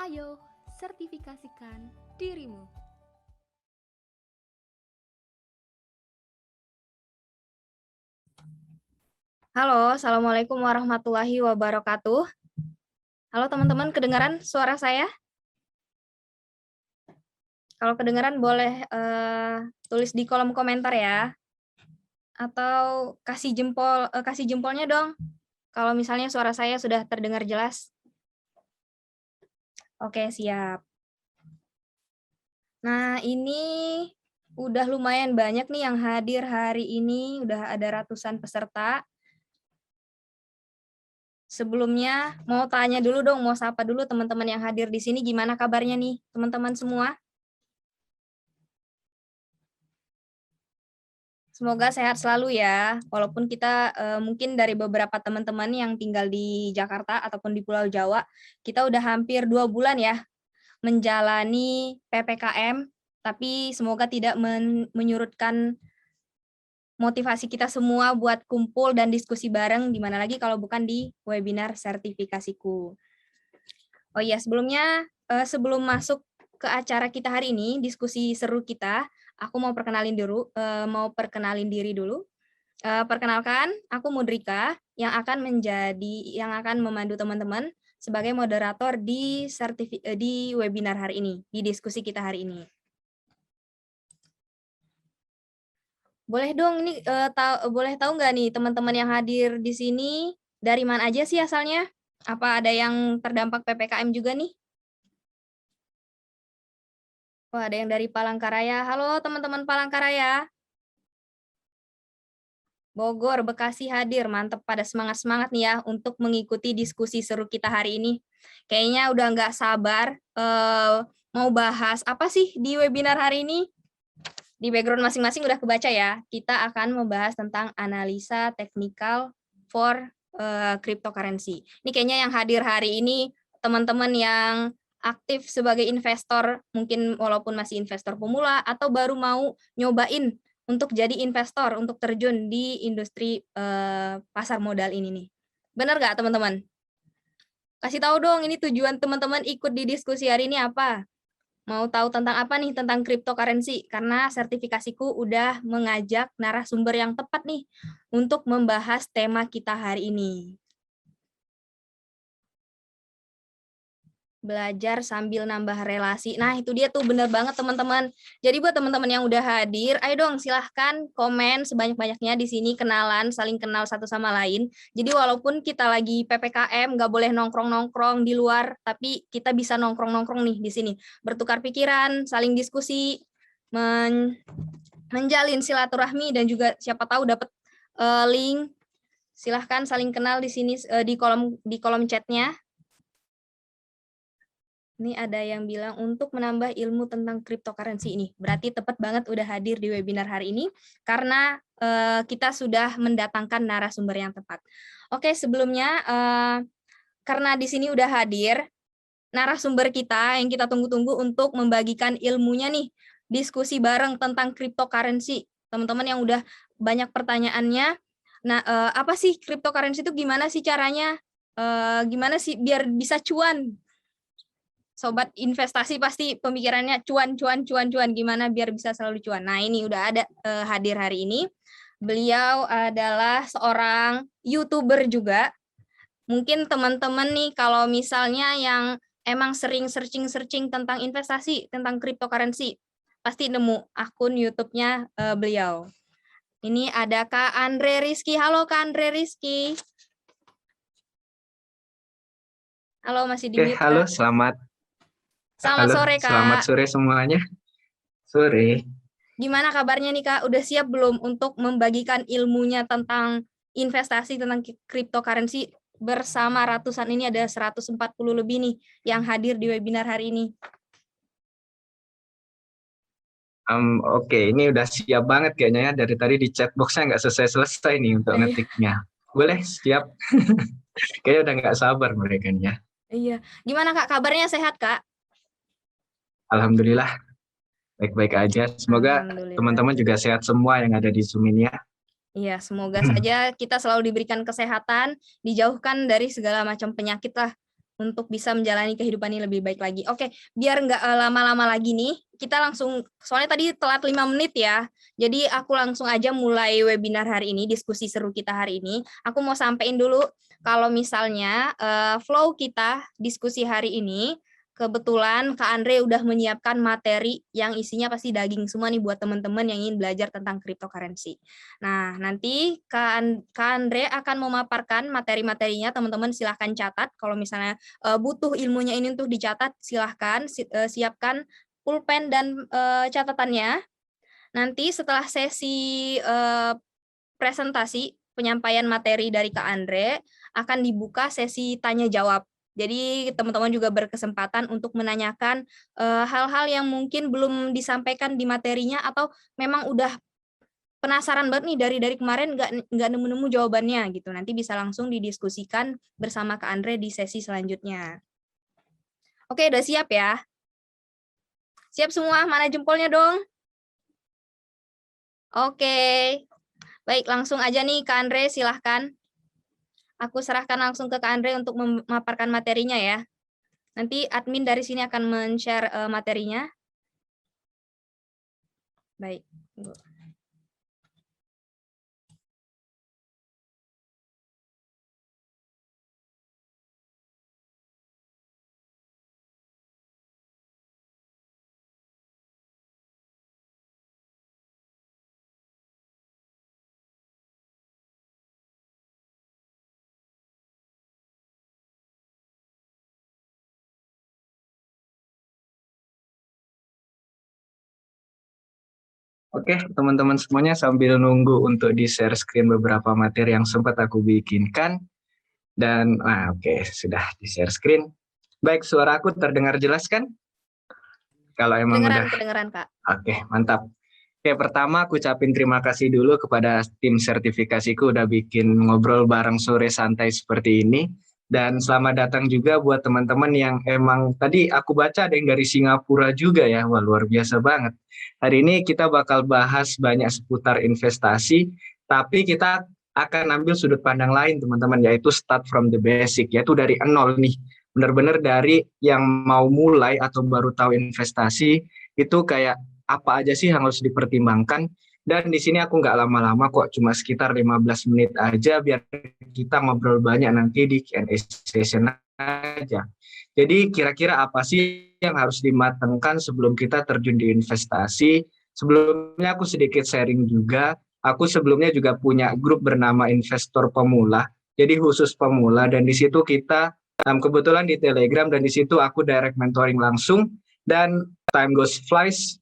Ayo, sertifikasikan dirimu. Halo, Assalamualaikum warahmatullahi wabarakatuh. Halo teman-teman, kedengaran suara saya? Kalau kedengaran boleh tulis di kolom komentar ya. Atau kasih jempolnya dong. Kalau misalnya suara saya sudah terdengar jelas. Oke, siap. Nah, ini udah lumayan banyak nih yang hadir hari ini, udah ada ratusan peserta. Sebelumnya mau tanya dulu dong, mau sapa dulu teman-teman yang hadir di sini, gimana kabarnya nih teman-teman semua? Semoga sehat selalu ya, walaupun kita mungkin dari beberapa teman-teman yang tinggal di Jakarta ataupun di Pulau Jawa, kita udah hampir 2 bulan ya menjalani PPKM, tapi semoga tidak menyurutkan motivasi kita semua buat kumpul dan diskusi bareng, di mana lagi kalau bukan di webinar sertifikasiku. Oh iya, sebelumnya sebelum masuk ke acara kita hari ini, diskusi seru kita, aku mau perkenalin diri dulu. Perkenalkan, aku Mudrika yang akan memandu teman-teman sebagai moderator di webinar hari ini, di diskusi kita hari ini. Boleh dong ini boleh tahu nggak nih teman-teman yang hadir di sini dari mana aja sih asalnya? Apa ada yang terdampak PPKM juga nih? Wah, ada yang dari Palangkaraya. Halo teman-teman Palangkaraya. Bogor, Bekasi hadir. Mantep, pada semangat-semangat nih ya untuk mengikuti diskusi seru kita hari ini. Kayaknya udah nggak sabar mau bahas apa sih di webinar hari ini? Di background masing-masing udah kebaca ya. Kita akan membahas tentang analisa teknikal for cryptocurrency. Ini kayaknya yang hadir hari ini teman-teman yang aktif sebagai investor, mungkin walaupun masih investor pemula atau baru mau nyobain untuk jadi investor, untuk terjun di industri pasar modal ini nih. Benar nggak teman-teman? Kasih tahu dong, ini tujuan teman-teman ikut di diskusi hari ini apa? Mau tahu tentang apa nih, tentang cryptocurrency? Karena sertifikasiku udah mengajak narasumber yang tepat nih untuk membahas tema kita hari ini. Belajar sambil nambah relasi. Nah, itu dia tuh, bener banget teman-teman. Jadi buat teman-teman yang udah hadir, ayo dong silahkan komen sebanyak-banyaknya di sini, kenalan, saling kenal satu sama lain. Jadi walaupun kita lagi PPKM, nggak boleh nongkrong-nongkrong di luar, tapi kita bisa nongkrong-nongkrong nih di sini. Bertukar pikiran, saling diskusi, menjalin silaturahmi, dan juga siapa tahu dapat link. Silahkan saling kenal di sini di kolom chatnya. Ini ada yang bilang untuk menambah ilmu tentang cryptocurrency ini. Berarti tepat banget udah hadir di webinar hari ini karena kita sudah mendatangkan narasumber yang tepat. Oke, sebelumnya karena di sini udah hadir narasumber kita yang kita tunggu-tunggu untuk membagikan ilmunya nih, diskusi bareng tentang cryptocurrency. Teman-teman yang udah banyak pertanyaannya, nah apa sih cryptocurrency itu, gimana sih caranya? Gimana sih biar bisa cuan? Sobat investasi pasti pemikirannya cuan, gimana biar bisa selalu cuan. Nah, ini udah ada hadir hari ini. Beliau adalah seorang YouTuber juga. Mungkin teman-teman nih kalau misalnya yang emang sering searching tentang investasi, tentang cryptocurrency, pasti nemu akun YouTube-nya beliau. Ini ada Kak Andre Rizky. Halo Kak Andre Rizky. Halo, masih di mute, Halo, Kak. selamat Sore, Kak. selamat sore semuanya. Sore. Gimana kabarnya nih Kak? Udah siap belum untuk membagikan ilmunya tentang investasi, tentang cryptocurrency bersama ratusan, ini ada 140 lebih nih yang hadir di webinar hari ini. Oke, ini udah siap banget kayaknya ya. Dari tadi di chat box-nya nggak selesai nih untuk ngetiknya. Boleh, siap. Kayaknya udah nggak sabar mereka nih ya. Iya. Gimana Kak? Kabarnya sehat Kak? Alhamdulillah, baik-baik aja. Semoga teman-teman juga sehat semua yang ada di Zoom ini ya. Iya, semoga saja kita selalu diberikan kesehatan, dijauhkan dari segala macam penyakit lah. untuk bisa menjalani kehidupan ini lebih baik lagi. Oke, biar nggak lama-lama lagi nih, kita langsung, soalnya tadi telat 5 menit ya, jadi aku langsung aja mulai webinar hari ini, diskusi seru kita hari ini. Aku mau sampein dulu, kalau misalnya flow kita diskusi hari ini, kebetulan Kak Andre udah menyiapkan materi yang isinya pasti daging semua nih buat teman-teman yang ingin belajar tentang cryptocurrency. Nah, nanti Kak Andre akan memaparkan materi-materinya, teman-teman silahkan catat. Kalau misalnya butuh ilmunya ini untuk dicatat, silahkan siapkan pulpen dan catatannya. Nanti setelah sesi presentasi, penyampaian materi dari Kak Andre, akan dibuka sesi tanya-jawab. Jadi teman-teman juga berkesempatan untuk menanyakan hal-hal yang mungkin belum disampaikan di materinya atau memang udah penasaran banget nih dari kemarin nggak nemu-nemu jawabannya gitu. Nanti bisa langsung didiskusikan bersama Kak Andre di sesi selanjutnya. Oke, udah siap ya? Siap semua? Mana jempolnya dong? Oke. Baik, langsung aja nih Kak Andre, silahkan. Aku serahkan langsung ke Kak Andre untuk memaparkan materinya ya. Nanti admin dari sini akan men-share materinya. Baik. Oke, teman-teman semuanya sambil nunggu untuk di-share screen beberapa materi yang sempat aku bikinkan. Dan, oke, sudah di-share screen. Baik, suara aku terdengar jelas kan? Kalau emang Kedengeran, Kak. Oke, mantap. Oke, pertama aku ucapin terima kasih dulu kepada tim sertifikasiku udah bikin ngobrol bareng sore santai seperti ini. Dan selamat datang juga buat teman-teman yang emang tadi aku baca ada yang dari Singapura juga ya. Wah, luar biasa banget. Hari ini kita bakal bahas banyak seputar investasi, tapi kita akan ambil sudut pandang lain teman-teman, yaitu start from the basic, yaitu dari nol nih. Benar-benar dari yang mau mulai atau baru tahu investasi, itu kayak apa aja sih yang harus dipertimbangkan. Dan di sini aku nggak lama-lama kok, cuma sekitar 15 menit aja biar kita ngobrol banyak nanti di Q&A session aja. Jadi kira-kira apa sih yang harus dimatangkan sebelum kita terjun di investasi? Sebelumnya aku sedikit sharing juga, aku sebelumnya juga punya grup bernama Investor Pemula, jadi khusus pemula, dan di situ kita kebetulan di Telegram, dan di situ aku direct mentoring langsung, dan time goes flies,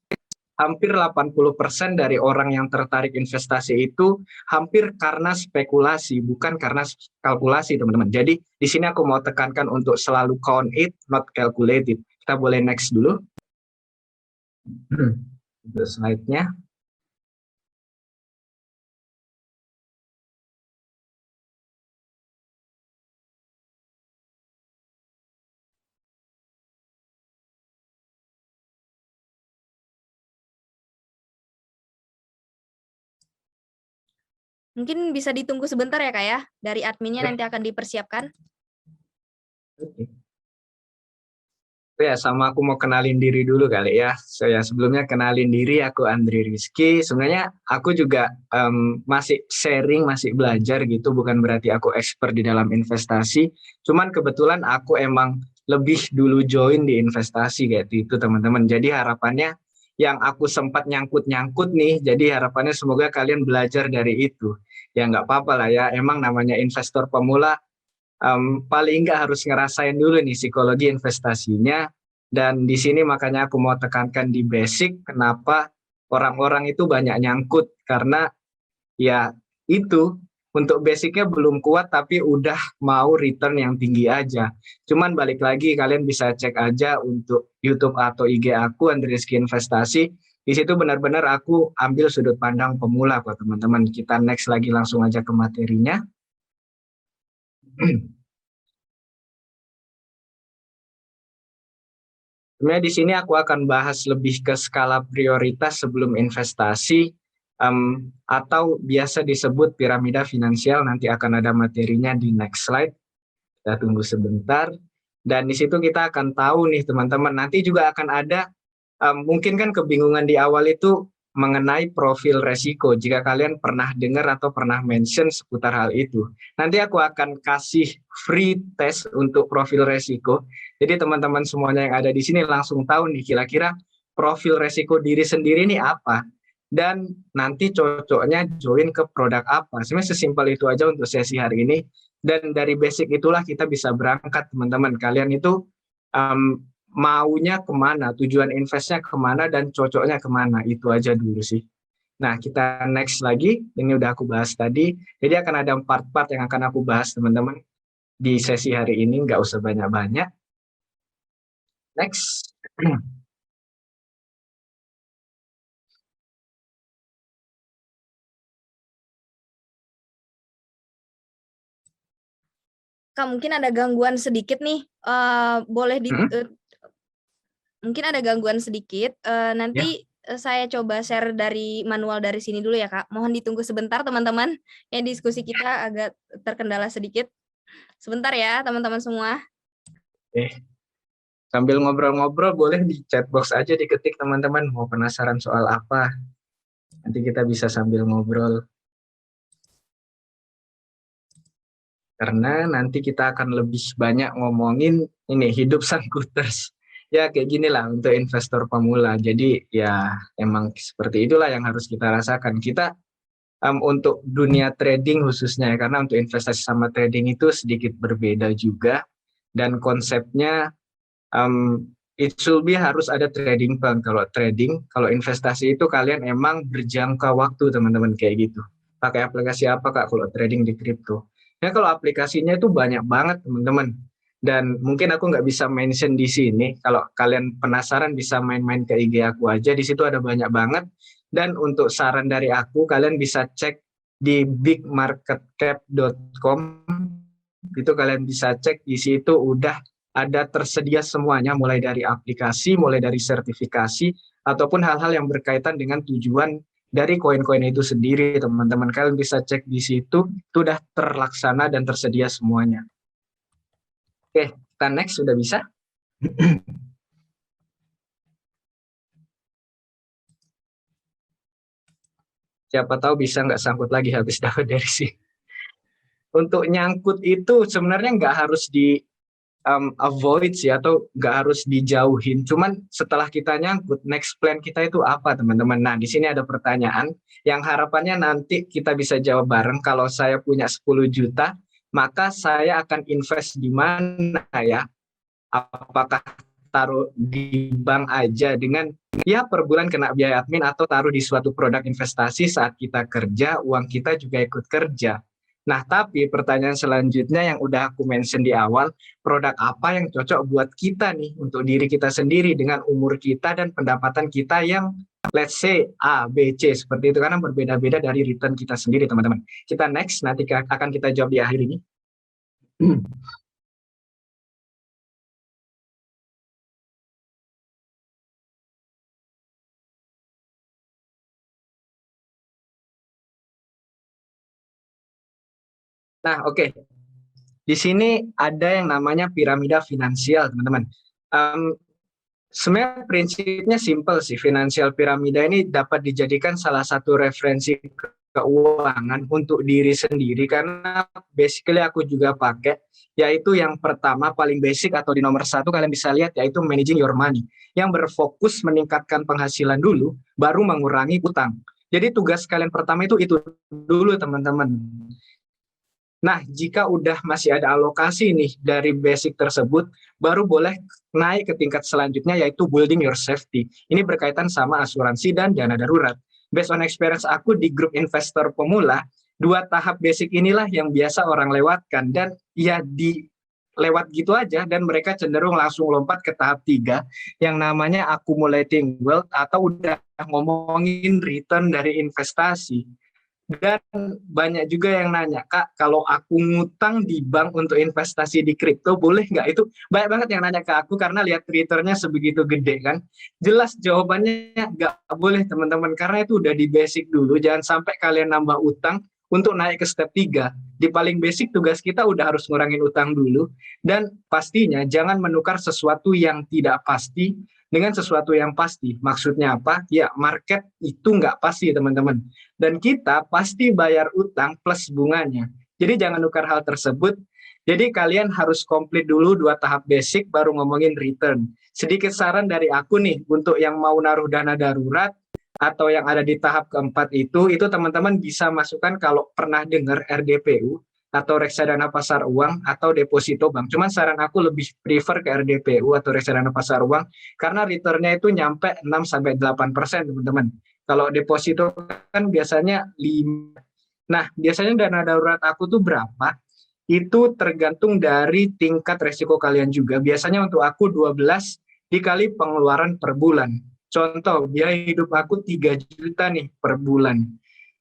hampir 80% dari orang yang tertarik investasi itu hampir karena spekulasi, bukan karena kalkulasi, teman-teman. Jadi di sini aku mau tekankan untuk selalu count it, not calculate it. Kita boleh next dulu. Itu slide-nya. Mungkin bisa ditunggu sebentar ya Kak ya, dari adminnya nanti akan dipersiapkan. Ya, sama aku mau kenalin diri dulu kali ya. Sebelumnya kenalin diri, aku Andri Rizky. Sebenarnya aku juga masih sharing, masih belajar gitu, bukan berarti aku expert di dalam investasi. Cuman kebetulan aku emang lebih dulu join di investasi kayak itu teman-teman. Jadi harapannya yang aku sempat nyangkut-nyangkut nih, jadi harapannya semoga kalian belajar dari itu. Ya nggak apa-apa lah ya, emang namanya investor pemula, paling nggak harus ngerasain dulu nih psikologi investasinya. Dan di sini makanya aku mau tekankan di basic, kenapa orang-orang itu banyak nyangkut, karena ya itu untuk basicnya belum kuat tapi udah mau return yang tinggi aja. Cuman balik lagi kalian bisa cek aja untuk YouTube atau IG aku Andri Rizky Investasi. Di situ benar-benar aku ambil sudut pandang pemula kok teman-teman. Kita next lagi langsung aja ke materinya. Sebenarnya di sini aku akan bahas lebih ke skala prioritas sebelum investasi, atau biasa disebut piramida finansial. Nanti akan ada materinya di next slide. Kita tunggu sebentar. Dan di situ kita akan tahu nih teman-teman, nanti juga akan ada mungkin kan kebingungan di awal itu mengenai profil resiko. Jika kalian pernah dengar atau pernah mention seputar hal itu, nanti aku akan kasih free test untuk profil resiko. Jadi teman-teman semuanya yang ada di sini langsung tahu nih kira-kira profil resiko diri sendiri ini apa. Dan nanti cocoknya join ke produk apa. Sebenarnya sesimpel itu aja untuk sesi hari ini. Dan dari basic itulah kita bisa berangkat teman-teman. Kalian itu maunya kemana, tujuan investnya kemana, dan cocoknya kemana, itu aja dulu sih. Nah, kita next lagi, ini udah aku bahas tadi, jadi akan ada part-part yang akan aku bahas teman-teman di sesi hari ini, nggak usah banyak-banyak. Next. Kak, mungkin ada gangguan sedikit nih, boleh mungkin ada gangguan sedikit, nanti saya coba share dari manual dari sini dulu ya Kak. Mohon ditunggu sebentar teman-teman, ya diskusi kita agak terkendala sedikit. Sebentar ya teman-teman semua. Sambil ngobrol-ngobrol boleh di chat box aja diketik teman-teman, mau penasaran soal apa. Nanti kita bisa sambil ngobrol. Karena nanti kita akan lebih banyak ngomongin ini hidup sangkuters. Ya kayak gini lah untuk investor pemula. Jadi ya emang seperti itulah yang harus kita rasakan. Kita untuk dunia trading khususnya, karena untuk investasi sama trading itu sedikit berbeda juga. Dan konsepnya it should be harus ada trading plan. Kalau trading, kalau investasi itu kalian emang berjangka waktu teman-teman kayak gitu. Pakai aplikasi apa Kak kalau trading di kripto? Ya kalau aplikasinya itu banyak banget teman-teman. Dan mungkin aku nggak bisa mention di sini. Kalau kalian penasaran bisa main-main ke IG aku aja. Di situ ada banyak banget. Dan untuk saran dari aku, kalian bisa cek di bigmarketcap.com. Itu kalian bisa cek di situ udah ada tersedia semuanya, mulai dari aplikasi, mulai dari sertifikasi, ataupun hal-hal yang berkaitan dengan tujuan dari koin-koin itu sendiri, teman-teman. Kalian bisa cek di situ, itu sudah terlaksana dan tersedia semuanya. Oke, kita next, sudah bisa? Siapa tahu bisa nggak sangkut lagi habis dapat dari sini. Untuk nyangkut itu sebenarnya nggak harus di avoid sih, atau nggak harus dijauhin. Cuman setelah kita nyangkut, next plan kita itu apa teman-teman? Nah, di sini ada pertanyaan yang harapannya nanti kita bisa jawab bareng. Kalau saya punya 10 juta, maka saya akan invest di mana ya? Apakah taruh di bank aja dengan ya per bulan kena biaya admin, atau taruh di suatu produk investasi saat kita kerja, uang kita juga ikut kerja. Nah, tapi pertanyaan selanjutnya yang udah aku mention di awal, produk apa yang cocok buat kita nih, untuk diri kita sendiri dengan umur kita dan pendapatan kita yang let's say A, B, C, seperti itu, karena berbeda-beda dari return kita sendiri, teman-teman. Kita next, nanti akan kita jawab di akhir ini. Nah, oke. Di sini ada yang namanya piramida finansial, teman-teman. Sebenarnya prinsipnya simple sih. Finansial piramida ini dapat dijadikan salah satu referensi keuangan untuk diri sendiri, karena basically aku juga pakai, yaitu yang pertama paling basic atau di nomor 1 kalian bisa lihat, yaitu managing your money, yang berfokus meningkatkan penghasilan dulu, baru mengurangi utang. Jadi tugas kalian pertama itu dulu teman-teman. Nah, jika udah masih ada alokasi nih dari basic tersebut, baru boleh naik ke tingkat selanjutnya, yaitu building your safety. Ini berkaitan sama asuransi dan dana darurat. Based on experience aku di grup investor pemula, 2 tahap basic inilah yang biasa orang lewatkan, dan ya lewat gitu aja, dan mereka cenderung langsung lompat ke tahap 3 yang namanya accumulating wealth, atau udah ngomongin return dari investasi. Dan banyak juga yang nanya, Kak, kalau aku ngutang di bank untuk investasi di kripto, boleh nggak? Itu banyak banget yang nanya ke aku karena lihat returnnya sebegitu gede kan. Jelas jawabannya nggak boleh teman-teman, karena itu udah di basic dulu. Jangan sampai kalian nambah utang untuk naik ke step 3. Di paling basic tugas kita udah harus ngurangin utang dulu, dan pastinya jangan menukar sesuatu yang tidak pasti dengan sesuatu yang pasti. Maksudnya apa? Ya, market itu nggak pasti, teman-teman. Dan kita pasti bayar utang plus bunganya. Jadi jangan nukar hal tersebut. Jadi kalian harus komplit dulu 2 tahap basic baru ngomongin return. Sedikit saran dari aku nih, untuk yang mau naruh dana darurat atau yang ada di tahap keempat itu teman-teman bisa masukkan kalau pernah dengar RDPU atau reksadana pasar uang atau deposito bank. Cuman saran aku lebih prefer ke RDPU atau reksadana pasar uang karena returnnya itu nyampe 6-8%, teman-teman. Kalau deposito kan biasanya 5. Nah, biasanya dana darurat aku tuh berapa? Itu tergantung dari tingkat resiko kalian juga. Biasanya untuk aku 12 dikali pengeluaran per bulan. Contoh, biaya hidup aku 3 juta nih per bulan.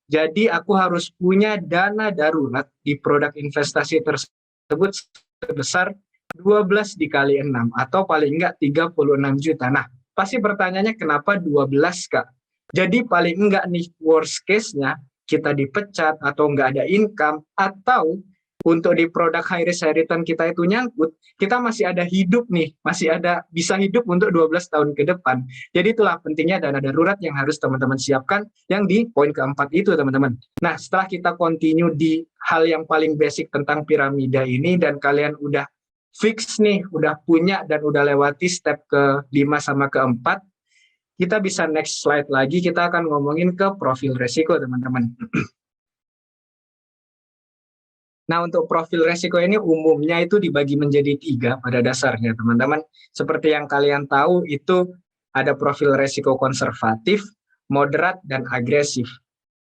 Jadi aku harus punya dana darurat di produk investasi tersebut sebesar 12 dikali 6 atau paling enggak 36 juta. Nah, pasti pertanyaannya kenapa 12, Kak? Jadi paling enggak nih worst case-nya kita dipecat atau enggak ada income atau untuk di produk high risk high return kita itu nyangkut, kita masih ada hidup nih, masih ada bisa hidup untuk 12 tahun ke depan. Jadi itulah pentingnya dana darurat yang harus teman-teman siapkan yang di poin keempat itu, teman-teman. Nah, setelah kita continue di hal yang paling basic tentang piramida ini dan kalian udah fix nih, udah punya dan udah lewati step ke-5 sama ke-4, kita bisa next slide lagi, kita akan ngomongin ke profil resiko, teman-teman. Nah, untuk profil resiko ini umumnya itu dibagi menjadi 3 pada dasarnya, teman-teman. Seperti yang kalian tahu, itu ada profil resiko konservatif, moderat, dan agresif.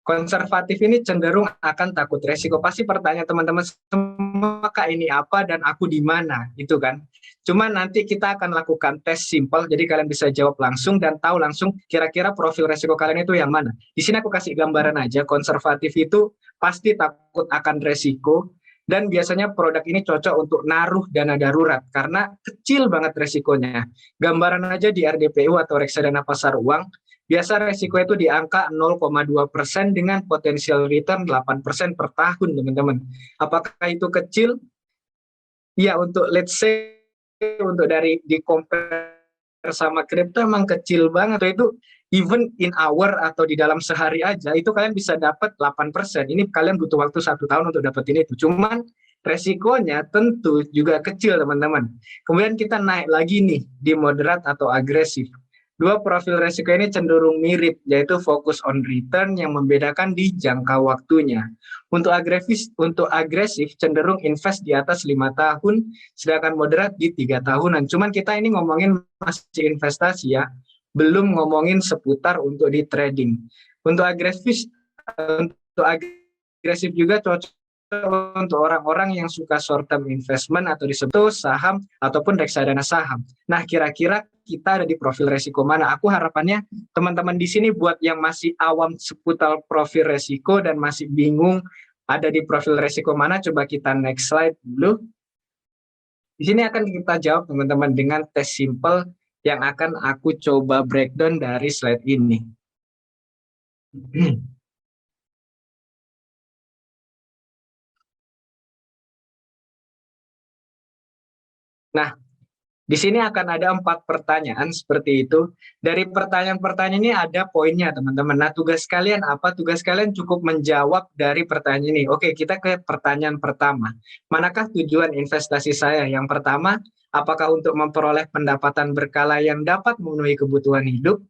Konservatif ini cenderung akan takut resiko. Pasti pertanyaan teman-teman semua, Kak, ini apa dan aku di mana? Itu kan. Cuma nanti kita akan lakukan tes simple, jadi kalian bisa jawab langsung dan tahu langsung kira-kira profil resiko kalian itu yang mana. Di sini aku kasih gambaran aja, konservatif itu pasti takut akan resiko, dan biasanya produk ini cocok untuk naruh dana darurat karena kecil banget resikonya. Gambaran aja di RDPU atau reksadana pasar uang, biasa resiko itu di angka 0,2% dengan potensial return 8% per tahun, teman-teman. Apakah itu kecil? Ya, untuk let's say untuk dari di compare sama kripto emang kecil banget. Itu even in hour atau di dalam sehari aja itu kalian bisa dapat 8%. Ini kalian butuh waktu 1 tahun untuk dapetin itu. Cuman resikonya tentu juga kecil, teman-teman. Kemudian kita naik lagi nih di moderat atau agresif. Dua profil resiko ini cenderung mirip, yaitu fokus on return yang membedakan di jangka waktunya. Untuk agresif cenderung invest di atas 5 tahun, sedangkan moderat di 3 tahunan. Cuman kita ini ngomongin masih investasi ya, belum ngomongin seputar untuk di trading. Untuk agresif juga cocok untuk orang-orang yang suka short term investment atau disebut saham ataupun reksadana saham. Nah, kira-kira kita ada di profil resiko mana? Aku harapannya teman-teman di sini buat yang masih awam seputar profil resiko dan masih bingung ada di profil resiko mana, coba kita next slide dulu. Di sini akan kita jawab, teman-teman, dengan tes simple yang akan aku coba breakdown dari slide ini. Nah, di sini akan ada 4 pertanyaan seperti itu. Dari pertanyaan-pertanyaan ini ada poinnya, teman-teman. Nah, tugas kalian apa? Tugas kalian cukup menjawab dari pertanyaan ini. Oke, kita ke pertanyaan pertama. Manakah tujuan investasi saya? Yang pertama, apakah untuk memperoleh pendapatan berkala yang dapat memenuhi kebutuhan hidup?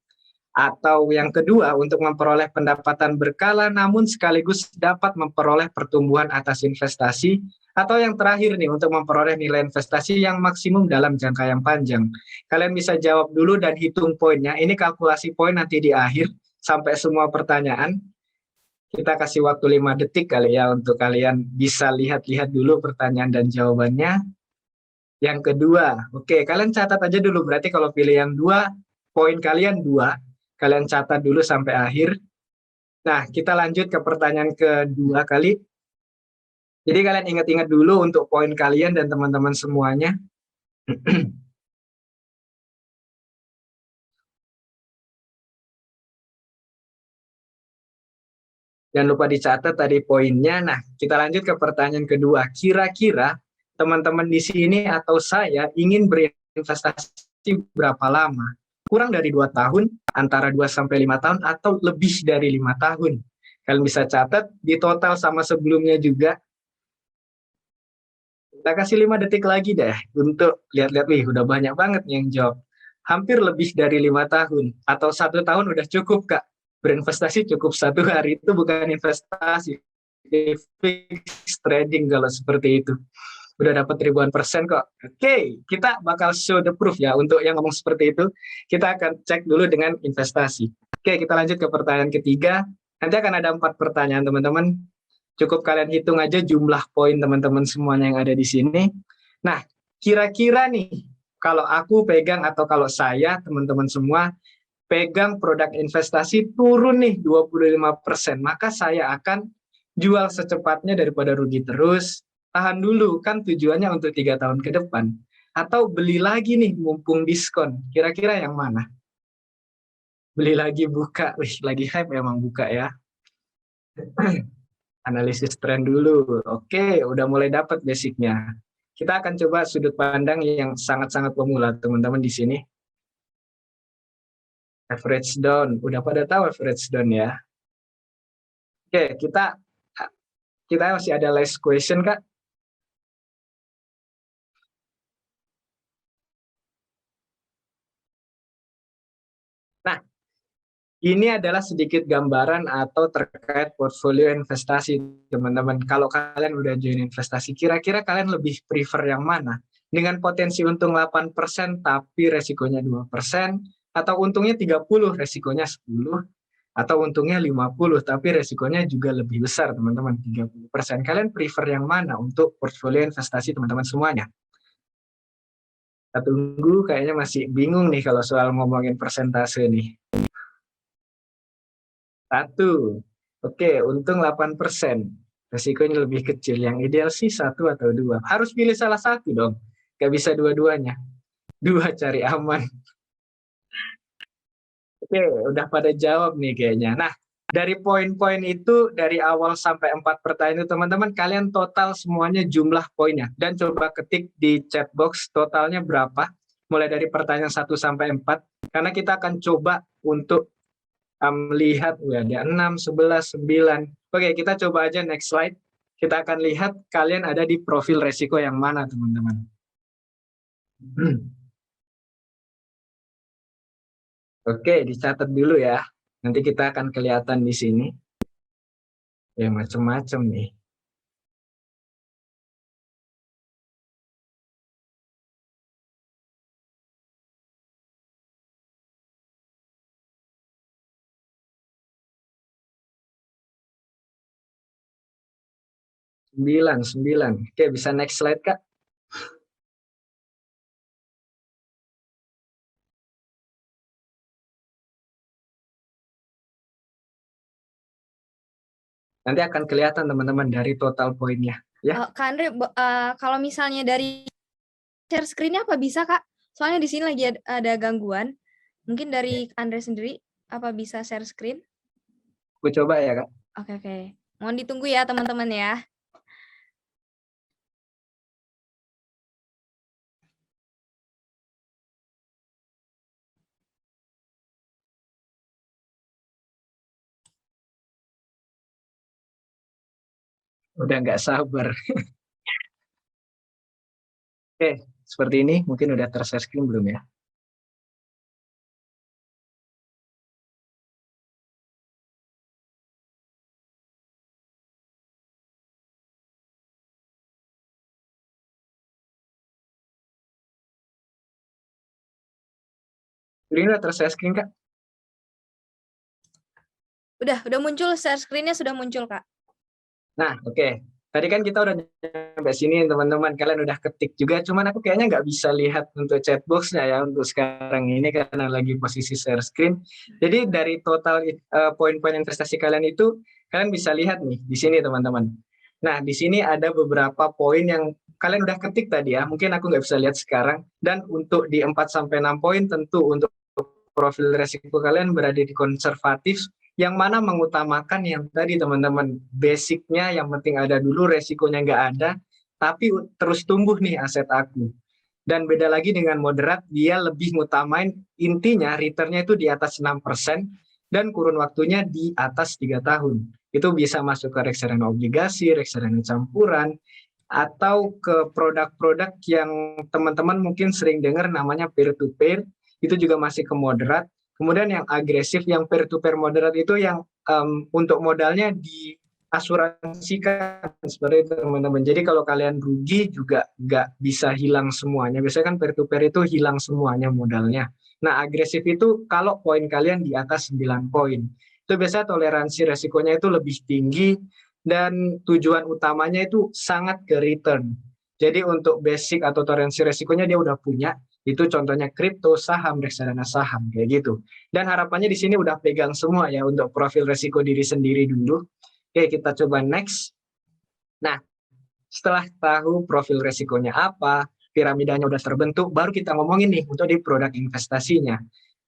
Atau yang kedua, untuk memperoleh pendapatan berkala namun sekaligus dapat memperoleh pertumbuhan atas investasi, atau yang terakhir nih, untuk memperoleh nilai investasi yang maksimum dalam jangka yang panjang. Kalian bisa jawab dulu dan hitung poinnya. Ini kalkulasi poin nanti di akhir sampai semua pertanyaan. Kita kasih waktu 5 detik kali ya untuk kalian bisa lihat-lihat dulu pertanyaan dan jawabannya. Yang kedua, oke, kalian catat aja dulu. Berarti kalau pilih yang 2, poin kalian 2. Kalian catat dulu sampai akhir. Nah, kita lanjut ke pertanyaan kedua kali. Jadi kalian ingat-ingat dulu untuk poin kalian dan teman-teman semuanya. Jangan lupa dicatat tadi poinnya. Nah, kita lanjut ke pertanyaan kedua. Kira-kira teman-teman di sini atau saya ingin berinvestasi berapa lama? Kurang dari 2 tahun, antara 2 sampai 5 tahun, atau lebih dari 5 tahun? Kalian bisa catat di total sama sebelumnya juga. Kita kasih 5 detik lagi deh untuk lihat-lihat. Wih, udah banyak banget yang jawab. Hampir lebih dari 5 tahun. Atau 1 tahun udah cukup, Kak. Berinvestasi cukup 1 hari, itu bukan investasi. Fix trading kalau seperti itu. Udah dapat ribuan persen kok. Oke, kita bakal show the proof ya. Untuk yang ngomong seperti itu, kita akan cek dulu dengan investasi. Oke, kita lanjut ke pertanyaan ketiga. Nanti akan ada 4 pertanyaan, teman-teman. Cukup kalian hitung aja jumlah poin teman-teman semuanya yang ada di sini. Nah, kira-kira nih, kalau aku pegang atau kalau saya, teman-teman semua, pegang produk investasi turun nih 25%, maka saya akan jual secepatnya daripada rugi terus, tahan dulu, kan tujuannya untuk 3 tahun ke depan. Atau beli lagi nih, mumpung diskon. Kira-kira yang mana? Beli lagi buka, wih lagi hype memang buka ya. Analisis tren dulu. Oke, udah mulai dapat basicnya. Kita akan coba sudut pandang yang sangat-sangat pemula, teman-teman di sini. Average down, udah pada tahu average down ya. Oke, kita masih ada last question, Kak. Nah, ini adalah sedikit gambaran atau terkait portfolio investasi, teman-teman. Kalau kalian udah join investasi, kira-kira kalian lebih prefer yang mana? Dengan potensi untung 8%, tapi resikonya 2%, atau untungnya 30, resikonya 10, atau untungnya 50, tapi resikonya juga lebih besar, teman-teman, 30%. Kalian prefer yang mana untuk portfolio investasi, teman-teman semuanya? Kita tunggu, kayaknya masih bingung nih kalau soal ngomongin persentase nih. 1. Oke, untung 8%. Resikonya lebih kecil. Yang ideal sih 1 atau 2. Harus pilih salah satu dong. Gak bisa dua-duanya. 2 cari aman. Oke, udah pada jawab nih kayaknya. Nah, dari poin-poin itu, dari awal sampai 4 pertanyaan itu, teman-teman, kalian total semuanya jumlah poinnya. Dan coba ketik di chat box totalnya berapa. Mulai dari pertanyaan 1 sampai 4. Karena kita akan coba untuk lihat ya, ada 6, 11, 9. Oke, kita coba aja next slide. Kita akan lihat kalian ada di profil resiko yang mana, teman-teman. Oke, dicatat dulu ya. Nanti kita akan kelihatan di sini. Ya, macam-macam nih. Sembilan. Oke, bisa next slide, Kak. Nanti akan kelihatan, teman-teman, dari total poinnya. Ya. Kak Andre, kalau misalnya dari share screen-nya apa bisa, Kak? Soalnya di sini lagi ada gangguan. Mungkin dari Kak Andre sendiri, apa bisa share screen? Aku coba ya, Kak. Oke. Mohon ditunggu ya, teman-teman ya. Udah nggak sabar. Oke, seperti ini. Mungkin udah ter-share screen belum ya? Ini udah ter-share screen, Kak? Udah muncul, share screen-nya sudah muncul, Kak. Nah, oke. Tadi kan kita udah sampai sini, teman-teman. Kalian udah ketik juga, cuman aku kayaknya nggak bisa lihat untuk chat box-nya ya untuk sekarang ini karena lagi posisi share screen. Jadi dari total poin-poin investasi kalian itu, kalian bisa lihat nih di sini, teman-teman. Nah, di sini ada beberapa poin yang kalian udah ketik tadi ya. Mungkin aku nggak bisa lihat sekarang. Dan untuk di 4 sampai 6 poin tentu untuk profil resiko kalian berada di konservatif yang mana mengutamakan yang tadi teman-teman, basicnya yang penting ada dulu, resikonya nggak ada, tapi terus tumbuh nih aset aku. Dan beda lagi dengan moderat, dia lebih ngutamain intinya returnnya itu di atas 6% dan kurun waktunya di atas 3 tahun. Itu bisa masuk ke reksadana obligasi, reksadana campuran, atau ke produk-produk yang teman-teman mungkin sering dengar namanya peer-to-peer, itu juga masih ke moderat. Kemudian yang agresif, yang peer-to-peer moderat itu yang untuk modalnya diasuransikan seperti itu teman-teman. Jadi kalau kalian rugi juga nggak bisa hilang semuanya. Biasanya kan peer-to-peer itu hilang semuanya modalnya. Nah agresif itu kalau poin kalian di atas 9 poin. Itu biasanya toleransi resikonya itu lebih tinggi dan tujuan utamanya itu sangat ke return. Jadi untuk basic atau toleransi resikonya dia udah punya, itu contohnya kripto, saham, reksadana saham, kayak gitu. Dan harapannya di sini udah pegang semua ya untuk profil resiko diri sendiri dulu. Oke, kita coba next. Nah, setelah tahu profil resikonya apa, piramidanya udah terbentuk, baru kita ngomongin nih untuk di produk investasinya.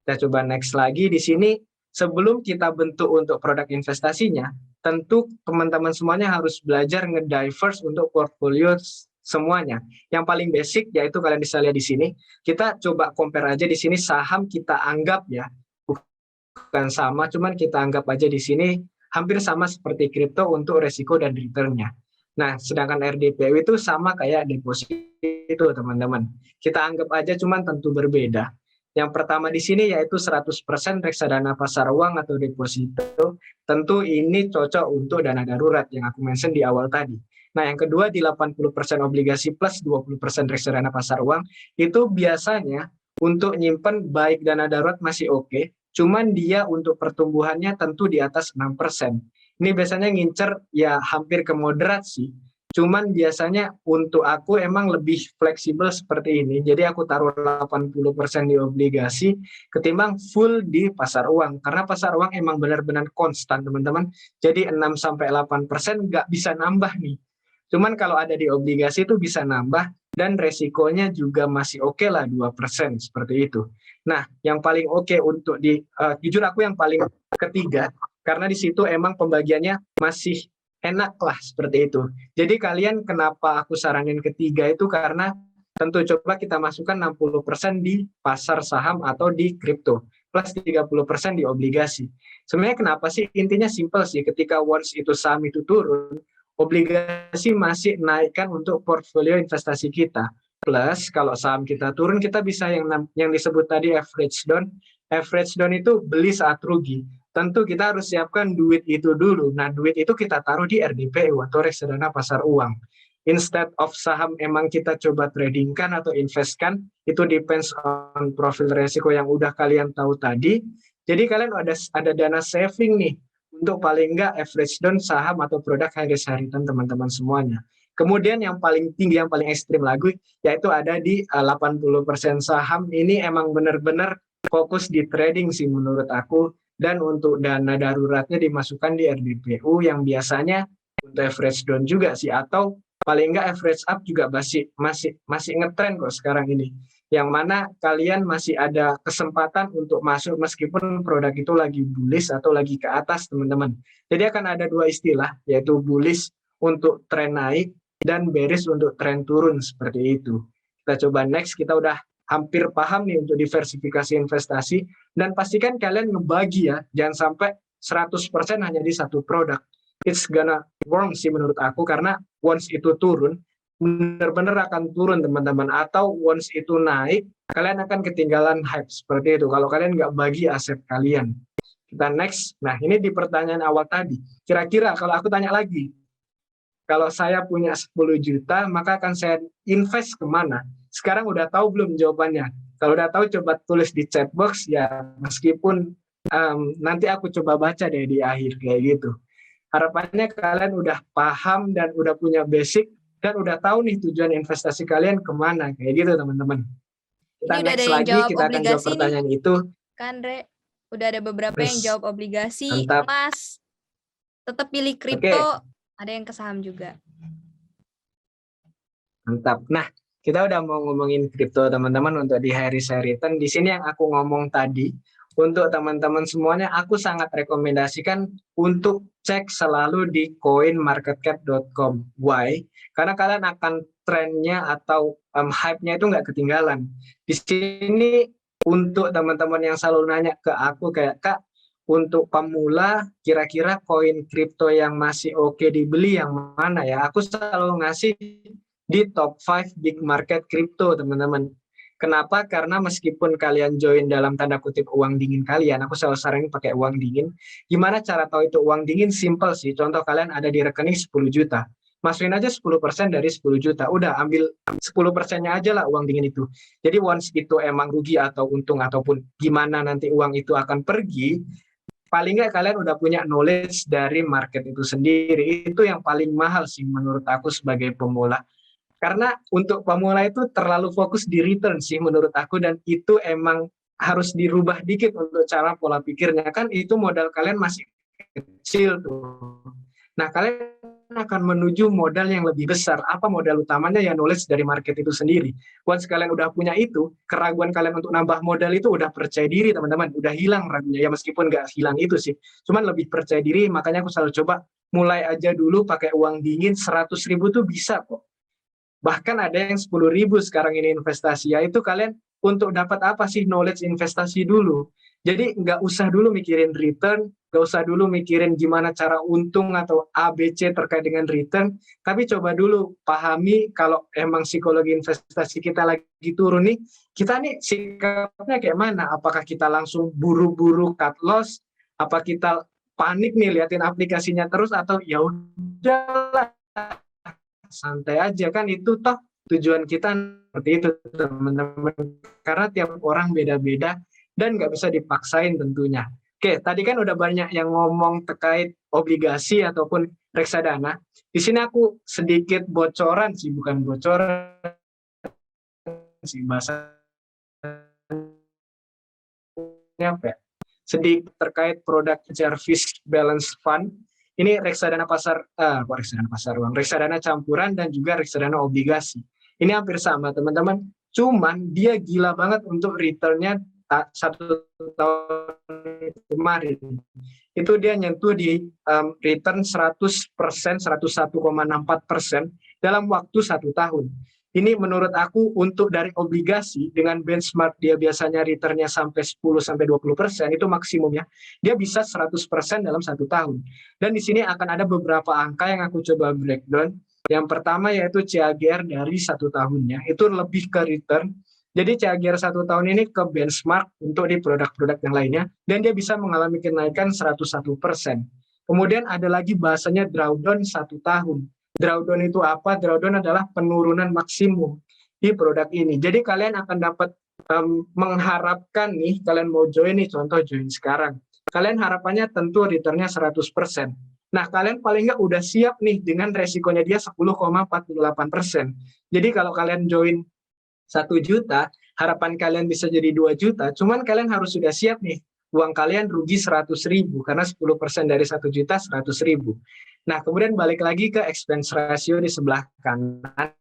Kita coba next lagi di sini. Sebelum kita bentuk untuk produk investasinya, tentu teman-teman semuanya harus belajar ngedivers untuk portfolio semuanya. Yang paling basic yaitu kalian bisa lihat di sini. Kita coba compare aja di sini saham kita anggap ya, bukan sama, cuman kita anggap aja di sini hampir sama seperti kripto untuk resiko dan returnnya. Nah, sedangkan RDPU itu sama kayak deposito teman-teman. Kita anggap aja cuman tentu berbeda. Yang pertama di sini yaitu 100% reksadana pasar uang atau deposito. Tentu ini cocok untuk dana darurat yang aku mention di awal tadi. Nah, yang kedua di 80% obligasi plus 20% reksadana pasar uang, itu biasanya untuk nyimpen baik dana darurat masih oke, cuman dia untuk pertumbuhannya tentu di atas 6%. Ini biasanya ngincer ya hampir ke moderat sih. Cuman biasanya untuk aku emang lebih fleksibel seperti ini. Jadi aku taruh 80% di obligasi ketimbang full di pasar uang. Karena pasar uang emang benar-benar konstan teman-teman. Jadi 6-8% nggak bisa nambah nih. Cuman kalau ada di obligasi itu bisa nambah dan resikonya juga masih oke lah 2% seperti itu. Nah, yang paling oke untuk jujur aku yang paling ketiga, karena di situ emang pembagiannya masih enak lah seperti itu. Jadi kalian kenapa aku saranin ketiga itu karena tentu coba kita masukkan 60% di pasar saham atau di kripto plus 30% di obligasi. Sebenarnya kenapa sih? Intinya simple sih, ketika once itu saham itu turun, obligasi masih naikkan untuk portfolio investasi kita. Plus kalau saham kita turun, kita bisa yang disebut tadi average down. Average down itu beli saat rugi. Tentu kita harus siapkan duit itu dulu. Nah, duit itu kita taruh di RDPU atau reksadana pasar uang. Instead of saham emang kita coba tradingkan atau investkan, itu depends on profil resiko yang udah kalian tahu tadi. Jadi kalian ada dana saving nih untuk paling enggak average down saham atau produk high risk high return teman-teman semuanya. Kemudian yang paling tinggi, yang paling ekstrim lagi, yaitu ada di 80% saham. Ini emang benar-benar fokus di trading sih menurut aku. Dan untuk dana daruratnya dimasukkan di RDPU yang biasanya untuk average down juga sih. Atau paling enggak average up juga masih ngetrend kok sekarang ini. Yang mana kalian masih ada kesempatan untuk masuk meskipun produk itu lagi bullish atau lagi ke atas teman-teman. Jadi akan ada dua istilah, yaitu bullish untuk tren naik dan bearish untuk tren turun seperti itu. Kita coba next, kita udah hampir paham nih untuk diversifikasi investasi dan pastikan kalian ngebagi ya, jangan sampai 100% hanya di satu produk. It's gonna wrong sih menurut aku karena once itu turun benar-benar akan turun teman-teman, atau once itu naik kalian akan ketinggalan hype seperti itu kalau kalian nggak bagi aset kalian. Kita next. Nah ini di pertanyaan awal tadi, kira-kira kalau aku tanya lagi, kalau saya punya 10 juta, maka akan saya invest kemana? Sekarang udah tahu belum jawabannya? Kalau udah tahu, coba tulis di chat box ya, meskipun nanti aku coba baca deh di akhir kayak gitu. Harapannya kalian udah paham dan udah punya basic, dan udah tahu nih tujuan investasi kalian kemana, kayak gitu teman-teman. Kita Ini udah ada next yang lagi, jawab kita akan jawab obligasi nih, pertanyaan itu. kan Re? Udah ada beberapa yang jawab obligasi, Mantap. emas, tetap pilih kripto, Oke. ada yang ke saham juga. Mantap. Nah, kita udah mau ngomongin kripto teman-teman untuk di high risk high return. Di sini yang aku ngomong tadi untuk teman-teman semuanya, aku sangat rekomendasikan untuk cek selalu di coinmarketcap.com. Why? Karena kalian akan trennya atau hype-nya itu nggak ketinggalan. Di sini untuk teman-teman yang selalu nanya ke aku kayak, Kak, untuk pemula kira-kira koin kripto yang masih oke dibeli yang mana ya? Aku selalu ngasih di top 5 big market kripto, teman-teman. Kenapa? Karena meskipun kalian join dalam tanda kutip uang dingin kalian, aku selalu saranin pakai uang dingin. Gimana cara tahu itu uang dingin? Simple sih. Contoh kalian ada di rekening 10 juta. Masukin aja 10% dari 10 juta. Udah ambil 10%-nya aja lah uang dingin itu. Jadi once itu emang rugi atau untung ataupun gimana nanti uang itu akan pergi, paling nggak kalian udah punya knowledge dari market itu sendiri. Itu yang paling mahal sih menurut aku sebagai pemula. Karena untuk pemula itu terlalu fokus di return sih menurut aku, dan itu emang harus dirubah dikit untuk cara pola pikirnya. Kan itu modal kalian masih kecil tuh. Nah, kalian akan menuju modal yang lebih besar. Apa modal utamanya? Ya knowledge dari market itu sendiri. Once kalian udah punya itu, keraguan kalian untuk nambah modal itu udah percaya diri, teman-teman. Udah hilang ragunya. Ya meskipun nggak hilang itu sih. Cuman lebih percaya diri, makanya aku selalu coba mulai aja dulu pakai uang dingin 100.000 tuh bisa kok. Bahkan ada yang 10.000 sekarang ini investasi. Ya itu kalian untuk dapat apa sih? Knowledge investasi dulu. Jadi nggak usah dulu mikirin return, nggak usah dulu mikirin gimana cara untung atau ABC terkait dengan return, tapi coba dulu pahami kalau emang psikologi investasi kita lagi turun nih, kita nih sikapnya kayak mana? Apakah kita langsung buru-buru cut loss? Apa kita panik nih liatin aplikasinya terus, atau ya udahlah santai aja, kan itu toh tujuan kita seperti itu, teman-teman, karena tiap orang beda-beda dan nggak bisa dipaksain tentunya. Oke, tadi kan udah banyak yang ngomong terkait obligasi ataupun reksadana. Di sini aku sedikit bocoran sih, bukan bocoran sih bahasanya, apa ya, sedikit terkait produk Jarvis Balance Fund. Ini reksadana pasar uang, reksadana campuran dan juga reksadana obligasi. Ini hampir sama, teman-teman. Cuman dia gila banget untuk returnnya 1 tahun kemarin. Itu dia nyentuh di return 100%, 101,64% dalam waktu 1 tahun. Ini menurut aku untuk dari obligasi dengan benchmark dia biasanya returnnya sampai 10-20%, itu maksimumnya. Dia bisa 100% dalam 1 tahun. Dan di sini akan ada beberapa angka yang aku coba breakdown. Yang pertama yaitu CAGR dari 1 tahunnya, itu lebih ke return. Jadi CAGR 1 tahun ini ke benchmark untuk di produk-produk yang lainnya, dan dia bisa mengalami kenaikan 101%. Kemudian ada lagi bahasanya drawdown 1 tahun. Drawdown itu apa? Drawdown adalah penurunan maksimum di produk ini. Jadi kalian akan dapat mengharapkan nih, kalian mau join nih, contoh join sekarang. Kalian harapannya tentu returnnya 100%. Nah, kalian paling nggak udah siap nih dengan resikonya dia 10,48%. Jadi kalau kalian join 1 juta, harapan kalian bisa jadi 2 juta, cuman kalian harus sudah siap nih, uang kalian rugi 100.000, karena 10% dari 1 juta 100.000. Nah, kemudian balik lagi ke expense ratio di sebelah kanan.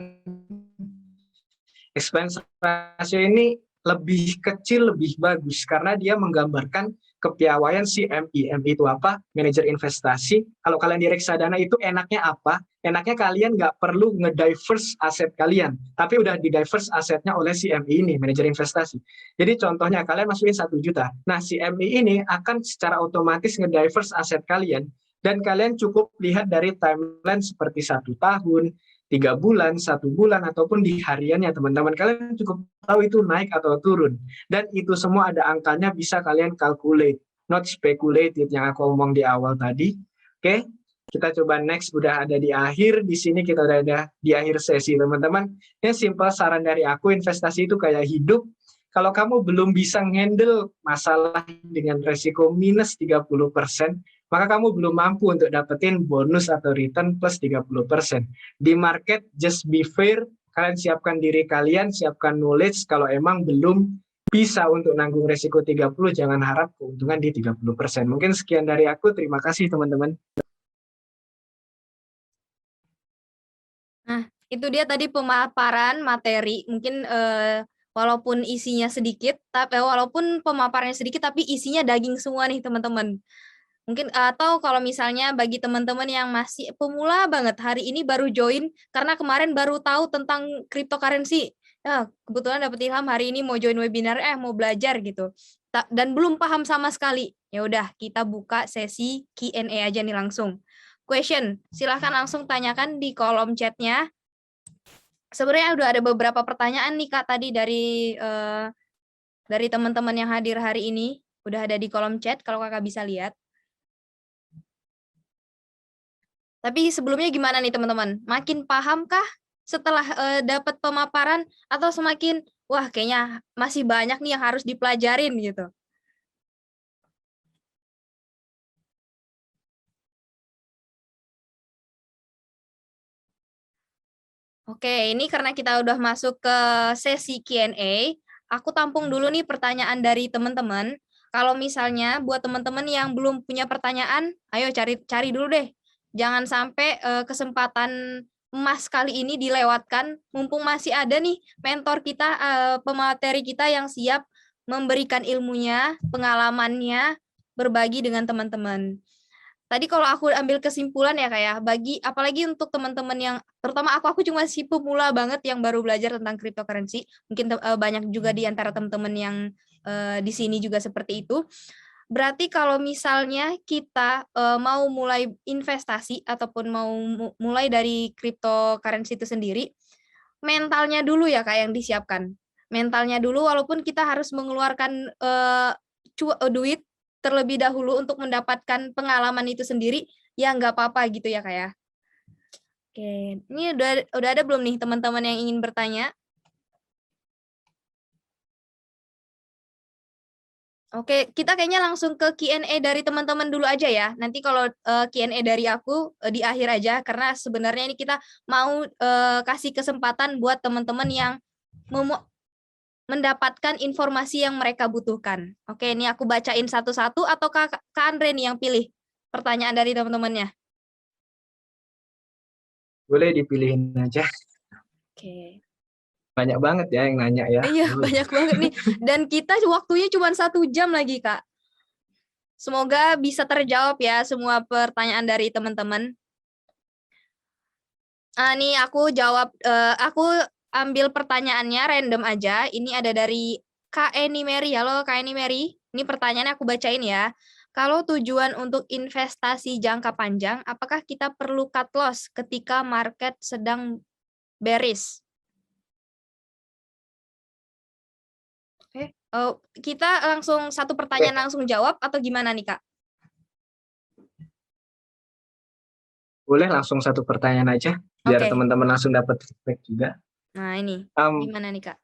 Expense ratio ini lebih kecil, lebih bagus, karena dia menggambarkan kepiawaian si MI. MI itu apa? Manajer investasi. Kalau kalian di reksadana itu enaknya apa? Enaknya kalian nggak perlu nge-diverse aset kalian, tapi udah di-diverse asetnya oleh si MI ini, manajer investasi. Jadi contohnya kalian masukin 1 juta. Nah, si MI ini akan secara otomatis nge-diverse aset kalian, dan kalian cukup lihat dari timeline seperti 1 tahun, 3 bulan, 1 bulan, ataupun di hariannya, teman-teman. Kalian cukup tahu itu naik atau turun. Dan itu semua ada angkanya, bisa kalian calculate, not speculated yang aku ngomong di awal tadi. Oke, kita coba next, udah ada di akhir. Di sini kita udah ada di akhir sesi, teman-teman. Ini simple saran dari aku, investasi itu kayak hidup. Kalau kamu belum bisa handle masalah dengan resiko minus 30%, maka kamu belum mampu untuk dapetin bonus atau return plus 30%. Di market, just be fair, kalian siapkan diri kalian, siapkan knowledge. Kalau emang belum bisa untuk nanggung resiko 30, jangan harap keuntungan di 30%. Mungkin sekian dari aku, terima kasih teman-teman. Nah, itu dia tadi pemaparan materi. Mungkin walaupun isinya sedikit, tapi walaupun pemaparannya sedikit, tapi isinya daging semua nih teman-teman. Mungkin atau kalau misalnya bagi teman-teman yang masih pemula banget, hari ini baru join karena kemarin baru tahu tentang cryptocurrency. Ya, kebetulan dapat ilham hari ini mau join webinar, mau belajar gitu. Dan belum paham sama sekali. Ya udah, kita buka sesi Q&A aja nih langsung. Question, silahkan langsung tanyakan di kolom chatnya. Sebenarnya udah ada beberapa pertanyaan nih Kak tadi dari teman-teman yang hadir hari ini. Udah ada di kolom chat kalau Kakak bisa lihat. Tapi sebelumnya gimana nih teman-teman? Makin paham kah setelah dapat pemaparan atau semakin wah kayaknya masih banyak nih yang harus dipelajarin gitu? Oke, ini karena kita udah masuk ke sesi Q&A, aku tampung dulu nih pertanyaan dari teman-teman. Kalau misalnya buat teman-teman yang belum punya pertanyaan, ayo cari dulu deh. Jangan sampai kesempatan emas kali ini dilewatkan, mumpung masih ada nih mentor kita, pemateri kita yang siap memberikan ilmunya, pengalamannya, berbagi dengan teman-teman. Tadi kalau aku ambil kesimpulan ya kayak bagi apalagi untuk teman-teman yang terutama aku cuma masih pemula banget yang baru belajar tentang cryptocurrency, mungkin banyak juga di antara teman-teman yang di sini juga seperti itu. Berarti kalau misalnya kita mau mulai investasi ataupun mau mulai dari cryptocurrency itu sendiri, mentalnya dulu ya Kak yang disiapkan. Mentalnya dulu walaupun kita harus mengeluarkan duit terlebih dahulu untuk mendapatkan pengalaman itu sendiri, ya nggak apa-apa gitu ya Kak ya. Oke, ini udah ada belum nih teman-teman yang ingin bertanya? Oke, kita kayaknya langsung ke Q&A dari teman-teman dulu aja ya. Nanti kalau Q&A dari aku di akhir aja, karena sebenarnya ini kita mau kasih kesempatan buat teman-teman yang mendapatkan informasi yang mereka butuhkan. Oke, ini aku bacain satu-satu atau Kak Andre nih yang pilih pertanyaan dari teman-temannya? Boleh dipilihin aja. Oke. Banyak banget ya yang nanya ya. Iya, banyak banget nih. Dan kita waktunya cuma 1 jam lagi, Kak. Semoga bisa terjawab ya semua pertanyaan dari teman-teman. Nih aku jawab, aku ambil pertanyaannya random aja. Ini ada dari Kak Eni Mary. Halo Kak Eni Mary. Ini pertanyaannya aku bacain ya. Kalau tujuan untuk investasi jangka panjang, apakah kita perlu cut loss ketika market sedang bearish? Oke, kita langsung satu pertanyaan langsung jawab atau gimana nih Kak? Boleh langsung satu pertanyaan aja, biar teman-teman langsung dapat feedback juga. Nah ini, gimana nih Kak?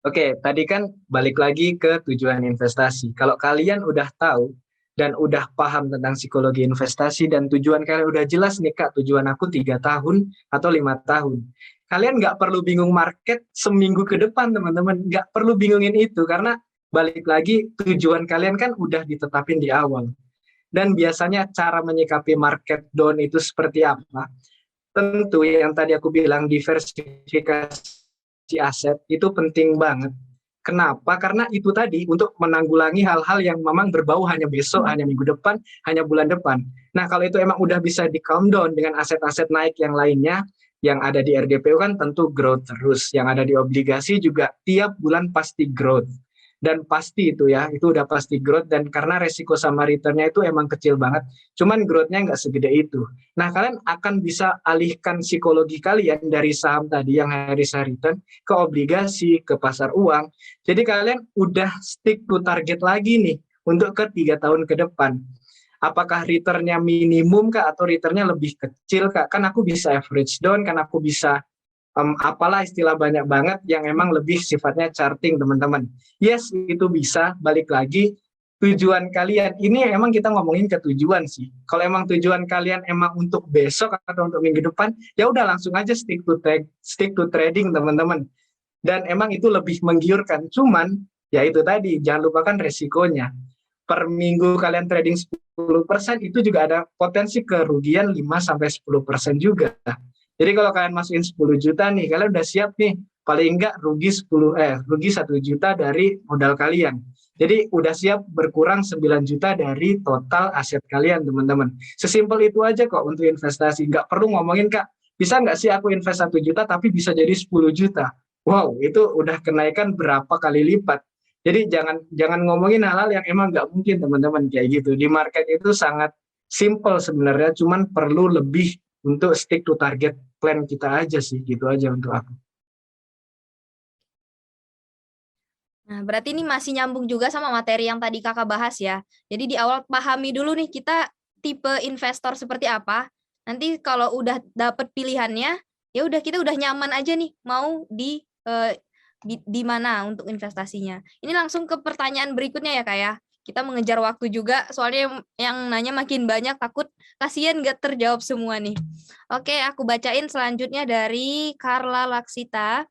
Oke, tadi kan balik lagi ke tujuan investasi. Kalau kalian udah tahu dan udah paham tentang psikologi investasi dan tujuan kalian udah jelas nih Kak, tujuan aku 3 tahun atau 5 tahun. Kalian nggak perlu bingung market seminggu ke depan teman-teman, nggak perlu bingungin itu karena balik lagi tujuan kalian kan udah ditetapin di awal. Dan biasanya cara menyikapi market down itu seperti apa? Tentu yang tadi aku bilang diversifikasi aset itu penting banget. Kenapa? Karena itu tadi untuk menanggulangi hal-hal yang memang berbau hanya besok, hanya minggu depan, hanya bulan depan. Nah, kalau itu emang udah bisa di calm down dengan aset-aset naik yang lainnya, yang ada di RDPU kan tentu growth terus. Yang ada di obligasi juga tiap bulan pasti growth. Dan pasti itu ya, itu udah pasti growth dan karena resiko sama returnnya itu emang kecil banget. Cuman growth-nya nggak segede itu. Nah, kalian akan bisa alihkan psikologi kalian dari saham tadi yang high risk high return ke obligasi, ke pasar uang. Jadi kalian udah stick to target lagi nih untuk ke 3 tahun ke depan. Apakah returnnya minimum kah atau returnnya lebih kecil kak? Kan aku bisa average down, kan aku bisa apalah istilah banyak banget yang emang lebih sifatnya charting teman-teman. Yes, itu bisa, balik lagi tujuan kalian. Ini emang kita ngomongin ke tujuan sih. Kalau emang tujuan kalian emang untuk besok atau untuk minggu depan, ya udah langsung aja stick to trading teman-teman. Dan emang itu lebih menggiurkan. Cuman ya itu tadi, jangan lupakan resikonya. Per minggu kalian trading 10% itu juga ada potensi kerugian 5-10% juga. Jadi kalau kalian masukin 10 juta nih, kalian udah siap nih paling enggak rugi 1 juta dari modal kalian. Jadi udah siap berkurang 9 juta dari total aset kalian, teman-teman. Sesimpel itu aja kok untuk investasi. Nggak perlu ngomongin, Kak, bisa nggak sih aku invest 1 juta tapi bisa jadi 10 juta? Wow, itu udah kenaikan berapa kali lipat. Jadi jangan ngomongin hal-hal yang emang nggak mungkin, teman-teman, kayak gitu. Di market itu sangat simple sebenarnya, cuman perlu lebih untuk stick to target plan kita aja sih, gitu aja untuk aku. Nah, berarti ini masih nyambung juga sama materi yang tadi Kakak bahas ya. Jadi di awal pahami dulu nih kita tipe investor seperti apa. Nanti kalau udah dapet pilihannya, ya udah kita udah nyaman aja nih mau di mana untuk investasinya. Ini langsung ke pertanyaan berikutnya ya Kak ya. Kita mengejar waktu juga, soalnya yang nanya makin banyak, takut kasihan nggak terjawab semua nih. Oke, aku bacain selanjutnya dari Carla Laksita.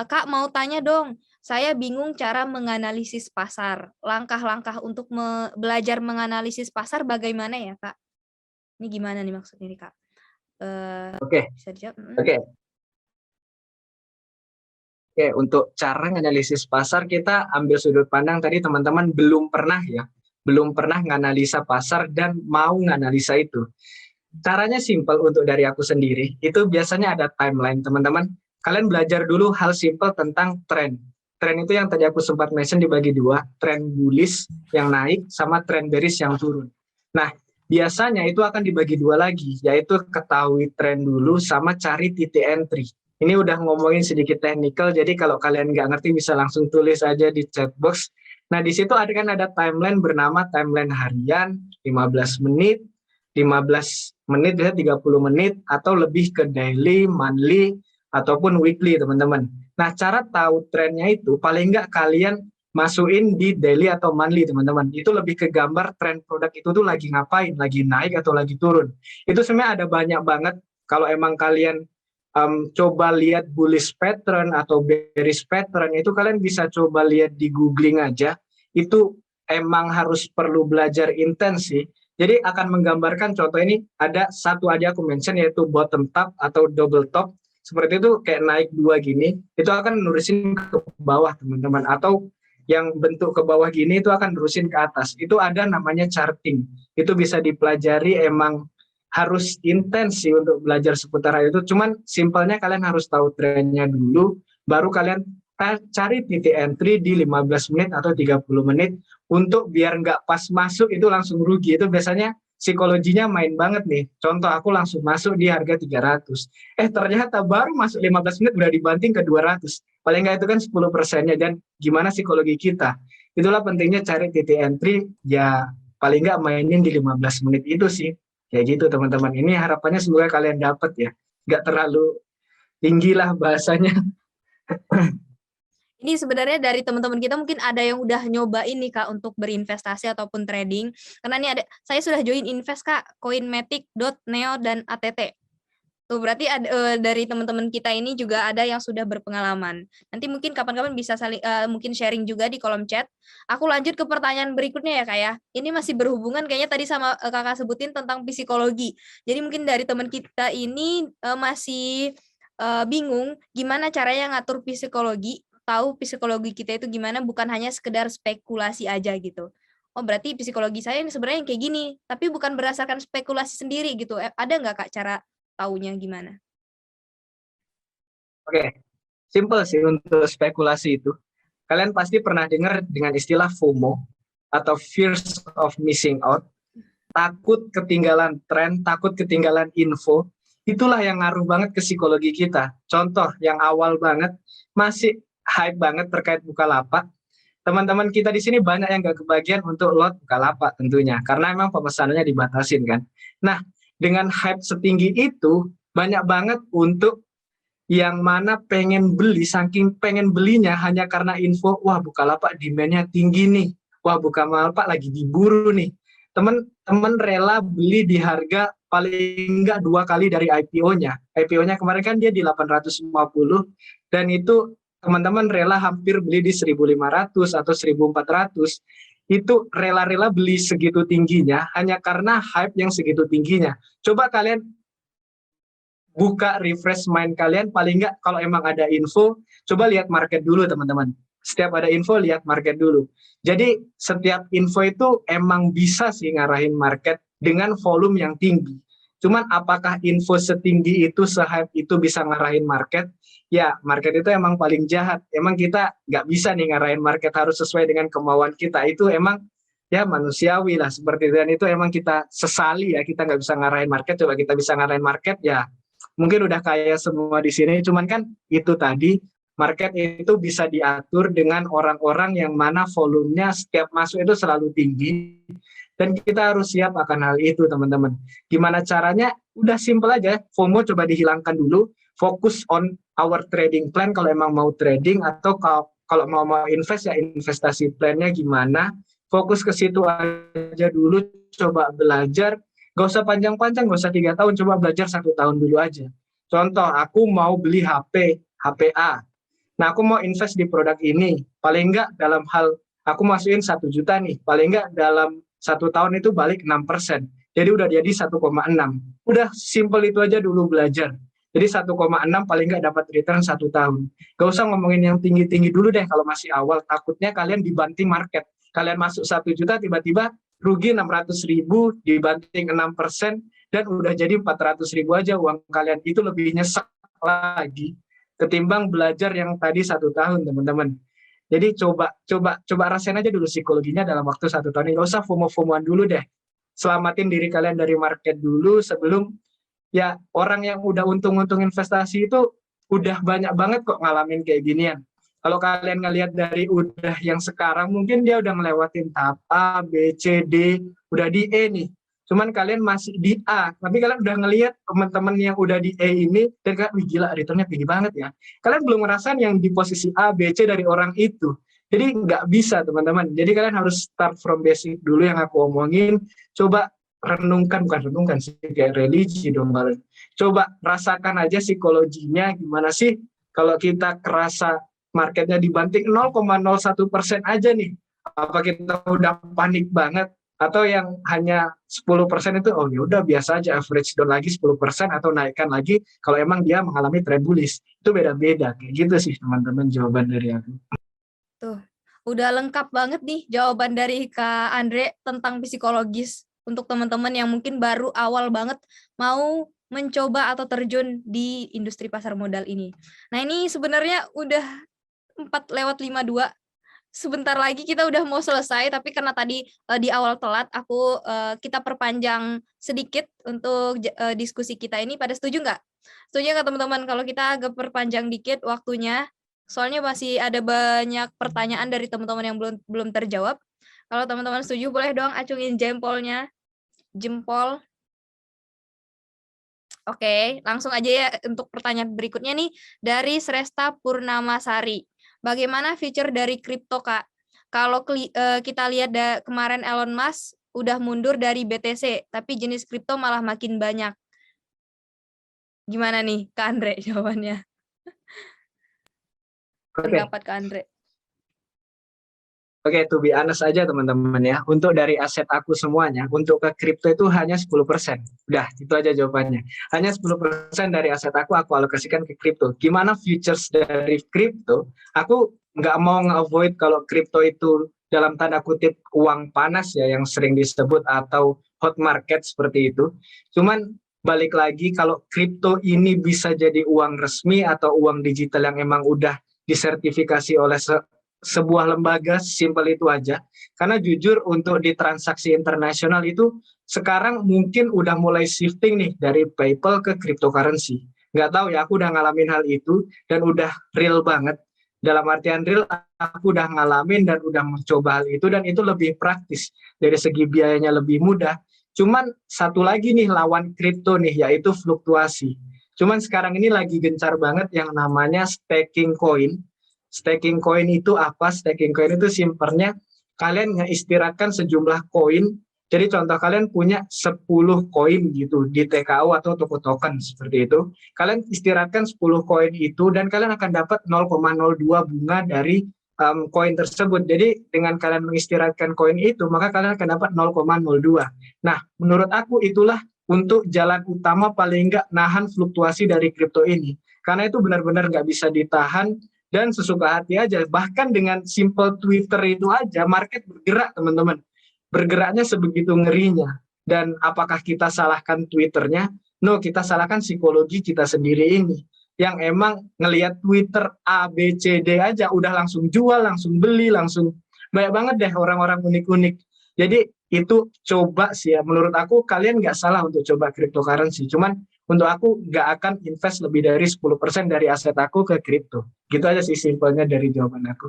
Kak mau tanya dong, saya bingung cara menganalisis pasar. Langkah-langkah untuk belajar menganalisis pasar bagaimana ya, Kak? Ini gimana nih maksudnya nih, Kak? Oke, Bisa dijawab? oke. Oke, untuk cara menganalisis pasar kita ambil sudut pandang tadi teman-teman belum pernah nganalisa pasar dan mau nganalisa itu. Caranya simple untuk dari aku sendiri, itu biasanya ada timeline, teman-teman. Kalian belajar dulu hal simple tentang tren. Tren itu yang tadi aku sempat mention dibagi dua, tren bullish yang naik sama tren bearish yang turun. Nah, biasanya itu akan dibagi dua lagi, yaitu ketahui tren dulu sama cari titik entry. Ini udah ngomongin sedikit teknikal, jadi kalau kalian nggak ngerti bisa langsung tulis aja di chat box. Nah, di situ ada timeline bernama timeline harian, 15 menit, 15 menit, bisa 30 menit, atau lebih ke daily, monthly, ataupun weekly, teman-teman. Nah, cara tahu trennya itu paling nggak kalian masukin di daily atau monthly, teman-teman. Itu lebih ke gambar tren produk itu tuh lagi ngapain, lagi naik atau lagi turun. Itu sebenarnya ada banyak banget. Kalau emang kalian coba lihat bullish pattern atau bearish pattern, itu kalian bisa coba lihat di googling aja. Itu emang harus perlu belajar intens sih. Jadi akan menggambarkan, contoh ini ada satu aja aku mention, yaitu bottom top atau double top. Seperti itu, kayak naik dua gini, itu akan nurusin ke bawah, teman-teman. Atau yang bentuk ke bawah gini itu akan nurusin ke atas. Itu ada namanya charting. Itu bisa dipelajari, emang harus intens sih untuk belajar seputar itu. Cuman simpelnya kalian harus tahu trennya dulu, baru kalian cari titik entry di 15 menit atau 30 menit untuk biar nggak pas masuk itu langsung rugi. Itu biasanya psikologinya main banget nih. Contoh aku langsung masuk di harga 300. Ternyata baru masuk 15 menit udah dibanting ke 200. Paling nggak itu kan 10%-nya. Dan gimana psikologi kita? Itulah pentingnya cari titik entry, ya paling nggak mainin di 15 menit itu sih. Kayak gitu teman-teman. Ini harapannya semoga kalian dapat ya. Nggak terlalu tinggi lah bahasanya. Ini sebenarnya dari teman-teman kita mungkin ada yang udah nyobain nih Kak untuk berinvestasi ataupun trading. Karena ini saya sudah join invest Kak, Coinmatic, Neo, dan ATT. Tuh berarti ada, dari teman-teman kita ini juga ada yang sudah berpengalaman. Nanti mungkin kapan-kapan bisa mungkin sharing juga di kolom chat. Aku lanjut ke pertanyaan berikutnya ya Kak ya. Ini masih berhubungan kayaknya tadi sama Kakak sebutin tentang psikologi. Jadi mungkin dari teman kita ini masih bingung gimana caranya ngatur psikologi, tahu psikologi kita itu gimana, bukan hanya sekedar spekulasi aja gitu. Oh berarti psikologi saya ini sebenarnya yang kayak gini, tapi bukan berdasarkan spekulasi sendiri gitu. Ada nggak Kak cara taunya gimana? Oke, simple sih untuk spekulasi itu. Kalian pasti pernah dengar dengan istilah FOMO atau fears of missing out. Takut ketinggalan tren, takut ketinggalan info. Itulah yang ngaruh banget ke psikologi kita. Contoh yang awal banget, masih hype banget terkait Bukalapak. Teman-teman kita di sini banyak yang gak kebagian untuk lot Bukalapak tentunya. Karena memang pemesanannya dibatasin kan. Nah, dengan hype setinggi itu, banyak banget untuk yang mana pengen beli, saking pengen belinya hanya karena info, wah Bukalapak demand-nya tinggi nih, wah Bukalapak lagi diburu nih. Teman-teman rela beli di harga paling enggak 2 kali dari IPO-nya. IPO-nya kemarin kan dia di 850, dan itu teman-teman rela hampir beli di 1.500 atau 1.400. Itu rela-rela beli segitu tingginya hanya karena hype yang segitu tingginya. Coba kalian buka refresh mind kalian, paling nggak kalau emang ada info, coba lihat market dulu teman-teman. Setiap ada info, lihat market dulu. Jadi setiap info itu emang bisa sih ngarahin market dengan volume yang tinggi. Cuman apakah info setinggi itu, se-hype itu bisa ngarahin market? Ya, market itu emang paling jahat. Emang kita nggak bisa nih ngarahin market, harus sesuai dengan kemauan kita. Itu emang ya manusiawi lah seperti itu. Dan itu emang kita sesali ya, kita nggak bisa ngarahin market. Coba kita bisa ngarahin market ya, mungkin udah kaya semua di sini. Cuman kan itu tadi, market itu bisa diatur dengan orang-orang yang mana volumenya setiap masuk itu selalu tinggi, dan kita harus siap akan hal itu teman-teman. Gimana caranya? Udah simple aja, FOMO coba dihilangkan dulu, fokus on our trading plan kalau emang mau trading, atau kalau mau invest ya investasi plannya gimana, fokus ke situ aja dulu, coba belajar. Gak usah panjang-panjang, gak usah 3 tahun, coba belajar 1 tahun dulu aja. Contoh, aku mau beli HP A. Nah, aku mau invest di produk ini. Paling enggak dalam hal, aku masukin 1 juta nih, paling enggak dalam 1 tahun itu balik 6%. Jadi udah jadi 1,6. Udah simple itu aja dulu belajar. Jadi 1,6 paling enggak dapat return 1 tahun. Gak usah ngomongin yang tinggi-tinggi dulu deh kalau masih awal. Takutnya kalian dibanting market. Kalian masuk 1 juta, tiba-tiba rugi 600.000 dibanting 6%, dan udah jadi 400.000 aja uang kalian. Itu lebih nyesek lagi ketimbang belajar yang tadi 1 tahun teman-teman. Jadi coba rasain aja dulu psikologinya dalam waktu 1 tahun. Nggak usah FOMO-FOMOan dulu deh. Selamatin diri kalian dari market dulu sebelum, ya orang yang udah untung-untung investasi itu udah banyak banget kok ngalamin kayak ginian. Kalau kalian ngelihat dari udah yang sekarang, mungkin dia udah ngelewatin tahap A, B, C, D, udah di E nih. Cuman kalian masih di A, tapi kalian udah ngelihat teman-teman yang udah di E ini, dan kalian, wih gila, returnnya tinggi banget ya. Kalian belum ngerasain yang di posisi A, B, C dari orang itu. Jadi nggak bisa teman-teman. Jadi kalian harus start from basic dulu yang aku omongin. Coba renungkan, bukan renungkan sih, kayak religi dong. Coba rasakan aja psikologinya gimana sih kalau kita kerasa marketnya dibanting 0,01% aja nih, apa kita udah panik banget? Atau yang hanya 10% itu, oh ya udah biasa aja, average down lagi 10% atau naikkan lagi kalau emang dia mengalami trend bullish. Itu beda-beda, kayak gitu sih teman-teman jawaban dari aku. Tuh, udah lengkap banget nih jawaban dari Kak Andre tentang psikologis untuk teman-teman yang mungkin baru awal banget mau mencoba atau terjun di industri pasar modal ini. Nah, ini sebenarnya udah 4:52. Sebentar lagi kita udah mau selesai, tapi karena tadi di awal telat, kita perpanjang sedikit untuk diskusi kita ini. Pada setuju nggak? Setuju nggak teman-teman kalau kita agak perpanjang dikit waktunya? Soalnya masih ada banyak pertanyaan dari teman-teman yang belum terjawab. Kalau teman-teman setuju, boleh dong acungin jempolnya. Jempol. Oke, langsung aja ya untuk pertanyaan berikutnya nih dari Sresta Purnamasari. Bagaimana feature dari kripto, Kak? Kalau kita lihat kemarin Elon Musk udah mundur dari BTC, tapi jenis kripto malah makin banyak. Gimana nih, Kak Andre jawabannya? Pendapat Kak Andre. Oke, to be honest aja teman-teman ya. Untuk dari aset aku semuanya, untuk ke kripto itu hanya 10%. Udah, itu aja jawabannya. Hanya 10% dari aset aku alokasikan ke kripto. Gimana futures dari kripto? Aku nggak mau nge-avoid kalau kripto itu dalam tanda kutip uang panas ya, yang sering disebut, atau hot market seperti itu. Cuman balik lagi, kalau kripto ini bisa jadi uang resmi atau uang digital yang emang udah disertifikasi oleh sebuah lembaga, simpel itu aja. Karena jujur untuk di transaksi internasional itu sekarang mungkin udah mulai shifting nih dari PayPal ke cryptocurrency. Nggak tahu ya, aku udah ngalamin hal itu dan udah real banget. Dalam artian real, aku udah ngalamin dan udah mencoba hal itu, dan itu lebih praktis. Dari segi biayanya lebih mudah. Cuman satu lagi nih lawan kripto nih, yaitu fluktuasi. Cuman sekarang ini lagi gencar banget yang namanya staking coin. Staking coin itu apa? Staking coin itu simpelnya kalian ngeistirahatkan sejumlah koin. Jadi contoh kalian punya 10 koin gitu di TKO atau toko token seperti itu. Kalian istirahatkan 10 koin itu dan kalian akan dapat 0,02 bunga dari koin tersebut. Jadi dengan kalian mengistirahatkan koin itu, maka kalian akan dapat 0,02. Nah, menurut aku itulah untuk jalan utama paling nggak nahan fluktuasi dari kripto ini. Karena itu benar-benar nggak bisa ditahan dan sesuka hati aja. Bahkan dengan simple Twitter itu aja, market bergerak teman-teman. Bergeraknya sebegitu ngerinya. Dan apakah kita salahkan Twitternya? No, kita salahkan psikologi kita sendiri ini. Yang emang ngelihat Twitter A, B, C, D aja udah langsung jual, langsung beli, langsung banyak banget deh orang-orang unik-unik. Jadi itu coba sih ya, menurut aku kalian nggak salah untuk coba cryptocurrency. Cuman untuk aku nggak akan invest lebih dari 10% dari aset aku ke kripto. Gitu aja sih simpelnya dari jawaban aku.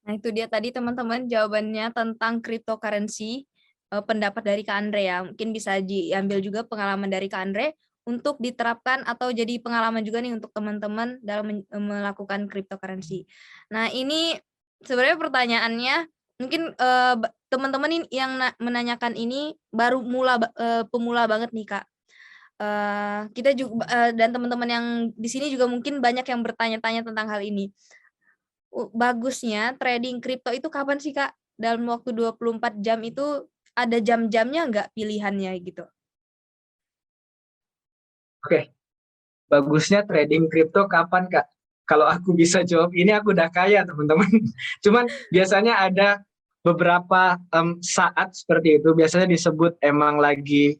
Nah, itu dia tadi teman-teman jawabannya tentang cryptocurrency, pendapat dari Kak Andre ya. Mungkin bisa diambil juga pengalaman dari Kak Andre untuk diterapkan atau jadi pengalaman juga nih untuk teman-teman dalam melakukan cryptocurrency. Nah, ini sebenarnya pertanyaannya mungkin teman-teman yang menanyakan ini baru pemula banget nih Kak. Kita juga dan teman-teman yang di sini juga mungkin banyak yang bertanya-tanya tentang hal ini. Bagusnya trading kripto itu kapan sih Kak? Dalam waktu 24 jam itu ada jam-jamnya nggak pilihannya gitu? Oke, bagusnya trading kripto kapan Kak? Kalau aku bisa jawab ini aku udah kaya teman-teman. Cuman biasanya ada beberapa saat seperti itu, biasanya disebut emang lagi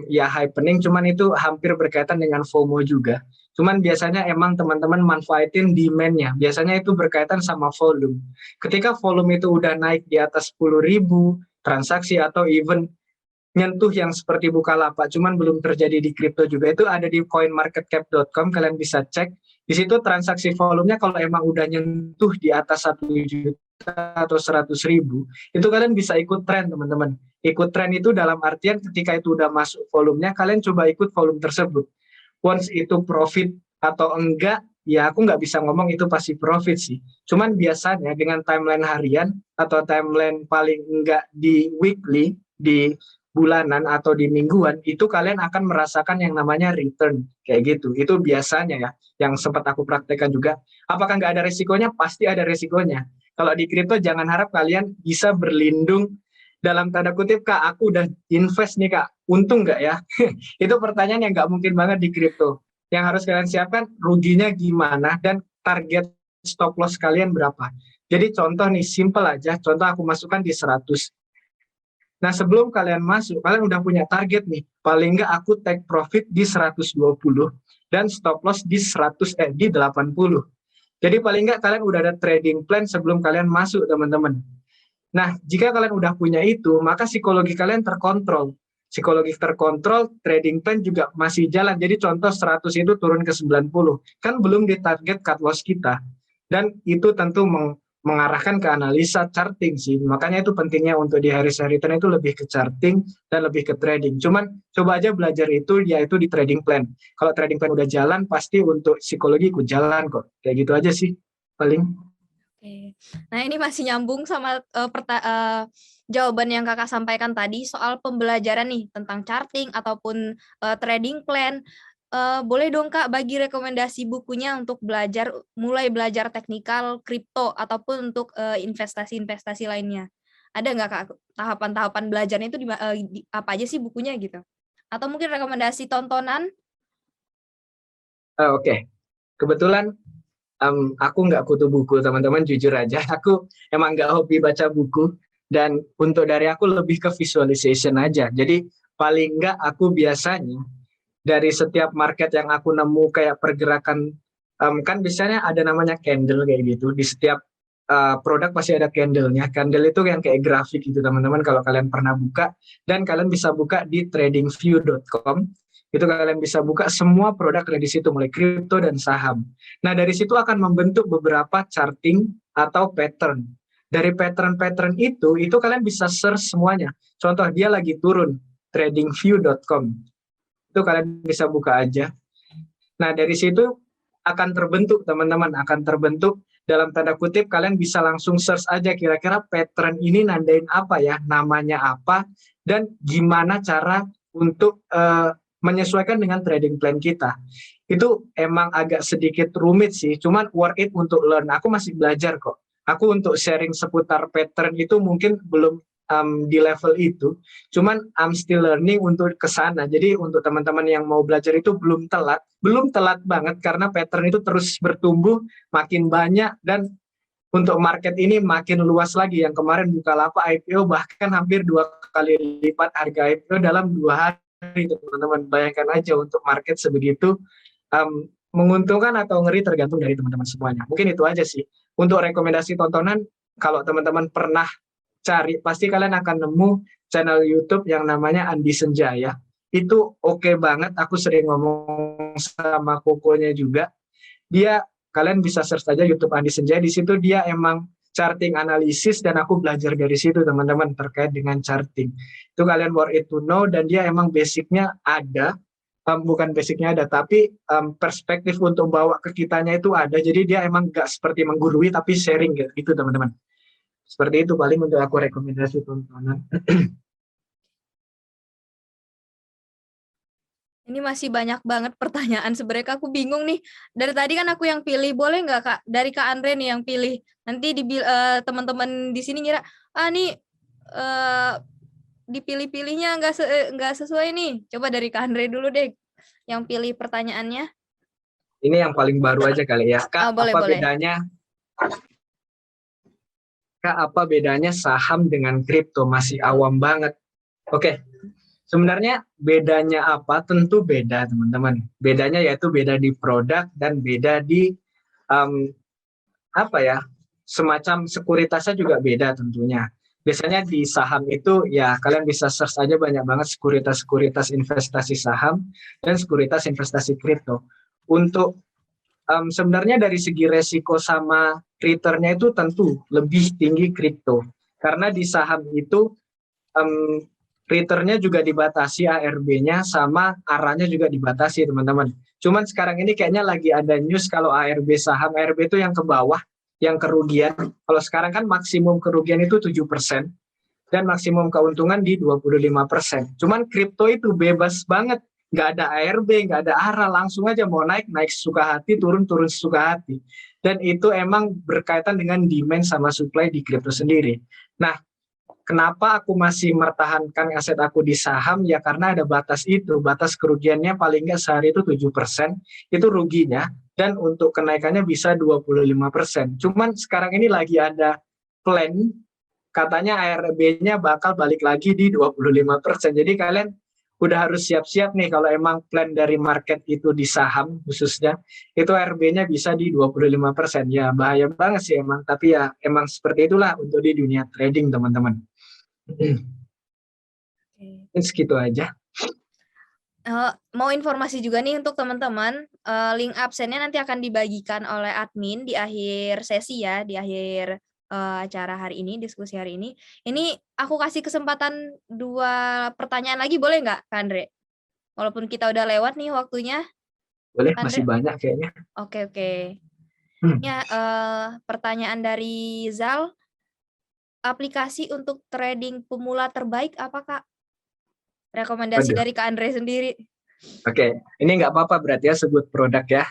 ya happening, cuman itu hampir berkaitan dengan FOMO juga. Cuman biasanya emang teman-teman manfaatin demand-nya. Biasanya itu berkaitan sama volume. Ketika volume itu udah naik di atas 10.000 transaksi atau even nyentuh yang seperti Bukalapak, cuman belum terjadi di kripto juga, itu ada di coinmarketcap.com, kalian bisa cek. Di situ transaksi volumenya kalau emang udah nyentuh di atas 1 juta atau 100.000, itu kalian bisa ikut tren teman-teman. Ikut tren itu dalam artian ketika itu udah masuk volumenya, kalian coba ikut volume tersebut. Once itu profit atau enggak, ya aku nggak bisa ngomong itu pasti profit sih. Cuman biasanya dengan timeline harian atau timeline paling enggak di weekly, di bulanan atau di mingguan, itu kalian akan merasakan yang namanya return kayak gitu. Itu biasanya ya, yang sempat aku praktekkan juga. Apakah nggak ada resikonya? Pasti ada resikonya. Kalau di kripto jangan harap kalian bisa berlindung dalam tanda kutip, Kak, aku udah invest nih Kak, untung nggak ya? Itu pertanyaan yang nggak mungkin banget di kripto. Yang harus kalian siapkan ruginya gimana dan target stop loss kalian berapa. Jadi contoh nih, simple aja, contoh aku masukkan di 100. Nah, sebelum kalian masuk, kalian udah punya target nih. Paling nggak aku take profit di 120 dan stop loss di 80. Jadi paling nggak kalian udah ada trading plan sebelum kalian masuk, teman-teman. Nah, jika kalian udah punya itu, maka psikologi kalian terkontrol. Psikologi terkontrol, trading plan juga masih jalan. Jadi contoh 100 itu turun ke 90. Kan belum di target cut loss kita. Dan itu tentu mengarahkan ke analisa charting sih. Makanya itu pentingnya untuk di hari return itu lebih ke charting dan lebih ke trading. Cuman coba aja belajar itu yaitu di trading plan. Kalau trading plan udah jalan, pasti untuk psikologi ikut jalan kok. Kayak gitu aja sih paling. Oke. Nah, ini masih nyambung sama jawaban yang Kakak sampaikan tadi soal pembelajaran nih tentang charting ataupun trading plan. Boleh dong Kak bagi rekomendasi bukunya untuk mulai belajar teknikal kripto ataupun untuk investasi-investasi lainnya. Ada nggak Kak tahapan-tahapan belajarnya itu apa aja sih bukunya gitu? Atau mungkin rekomendasi tontonan? Oke. Kebetulan aku nggak kutu buku teman-teman, jujur aja. Aku emang nggak hobi baca buku. Dan untuk dari aku lebih ke visualization aja. Jadi paling nggak aku biasanya dari setiap market yang aku nemu kayak pergerakan, kan biasanya ada namanya candle kayak gitu. Di setiap produk pasti ada candle-nya. Candle itu yang kayak grafik gitu teman-teman kalau kalian pernah buka. Dan kalian bisa buka di tradingview.com. Itu kalian bisa buka semua produk ada di situ, mulai kripto dan saham. Nah, dari situ akan membentuk beberapa charting atau pattern. Dari pattern-pattern itu kalian bisa search semuanya. Contoh dia lagi turun, tradingview.com. Itu kalian bisa buka aja. Nah, dari situ akan terbentuk, teman-teman, akan terbentuk dalam tanda kutip, kalian bisa langsung search aja kira-kira pattern ini nandain apa ya, namanya apa, dan gimana cara untuk menyesuaikan dengan trading plan kita. Itu emang agak sedikit rumit sih, cuman worth it untuk learn. Aku masih belajar kok. Aku untuk sharing seputar pattern itu mungkin belum di level itu, cuman I'm still learning untuk ke sana. Jadi untuk teman-teman yang mau belajar itu belum telat banget karena pattern itu terus bertumbuh, makin banyak, dan untuk market ini makin luas lagi. Yang kemarin Bukalapak IPO bahkan hampir 2 kali lipat harga IPO dalam 2 hari, teman-teman. Bayangkan aja untuk market sebegitu, menguntungkan atau ngeri tergantung dari teman-teman semuanya. Mungkin itu aja sih. Untuk rekomendasi tontonan, kalau teman-teman pernah cari, pasti kalian akan nemu channel YouTube yang namanya Andi Senjaya. Itu oke banget, aku sering ngomong sama kokonya juga. Kalian bisa search aja YouTube Andi Senjaya, di situ dia emang charting analisis, dan aku belajar dari situ teman-teman terkait dengan charting. Itu kalian worth it to know, dan dia emang basicnya ada, bukan basicnya ada, tapi perspektif untuk bawa ke kitanya itu ada, jadi dia emang gak seperti menggurui, tapi sharing gitu teman-teman. Seperti itu paling untuk aku rekomendasi tontonan. Ini masih banyak banget pertanyaan. Sebenarnya aku bingung nih. Dari tadi kan aku yang pilih. Boleh nggak Kak? Dari Kak Andre nih yang pilih. Nanti teman-teman di sini ngira, nih dipilih-pilihnya nggak sesuai nih. Coba dari Kak Andre dulu deh yang pilih pertanyaannya. Ini yang paling baru aja kali ya. Kak, boleh. bedanya? Kak, apa bedanya saham dengan kripto? Masih awam banget. Oke. Sebenarnya bedanya apa? Tentu beda teman-teman. Bedanya yaitu beda di produk dan beda di semacam sekuritasnya juga beda tentunya. Biasanya di saham itu ya kalian bisa search aja, banyak banget sekuritas investasi saham dan sekuritas investasi kripto. Untuk sebenarnya dari segi resiko sama returnnya itu tentu lebih tinggi kripto. Karena di saham itu returnnya juga dibatasi, ARB-nya sama arahnya juga dibatasi teman-teman. Cuman sekarang ini kayaknya lagi ada news kalau ARB saham, ARB itu yang ke bawah, yang kerugian. Kalau sekarang kan maksimum kerugian itu 7% dan maksimum keuntungan di 25%. Cuman kripto itu bebas banget, nggak ada ARB, nggak ada arah, langsung aja mau naik suka hati, turun suka hati. Dan itu emang berkaitan dengan demand sama supply di kripto sendiri. Nah, kenapa aku masih mempertahankan aset aku di saham? Ya karena ada batas itu, batas kerugiannya paling nggak sehari itu 7%, itu ruginya, dan untuk kenaikannya bisa 25%. Cuman sekarang ini lagi ada plan, katanya ARB-nya bakal balik lagi di 25%. Jadi kalian udah harus siap-siap nih kalau emang plan dari market itu di saham khususnya, itu ARB-nya bisa di 25%. Ya bahaya banget sih emang, tapi ya emang seperti itulah untuk di dunia trading teman-teman. Segitu aja. Mau informasi juga nih untuk teman-teman, link absennya nanti akan dibagikan oleh admin di akhir sesi ya, di akhir acara hari ini, diskusi hari ini. Ini aku kasih kesempatan 2 pertanyaan lagi, boleh nggak Kak Andre? Walaupun kita udah lewat nih waktunya. Boleh, masih banyak kayaknya. Oke. Ya, pertanyaan dari Zal. Aplikasi untuk trading pemula terbaik apa, Kak? Rekomendasi dari Kak Andre sendiri. Oke, ini nggak apa-apa berarti ya sebut produk ya.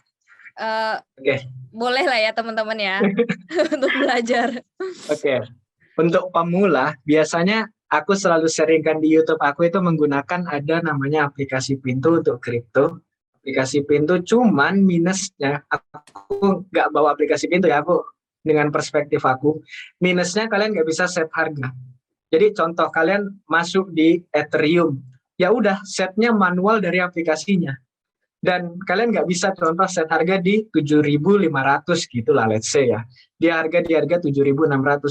Oke. Boleh lah ya teman-teman ya, untuk belajar. Oke, untuk pemula biasanya aku selalu sharingkan di YouTube aku itu menggunakan ada namanya aplikasi Pintu untuk kripto. Aplikasi Pintu, cuman minusnya aku nggak bawa aplikasi Pintu ya, aku dengan perspektif aku, minusnya kalian nggak bisa set harga. Jadi contoh kalian masuk di Ethereum, ya udah setnya manual dari aplikasinya. Dan kalian nggak bisa contoh set harga di 7.500 gitu lah, let's say ya. Di harga 7.600.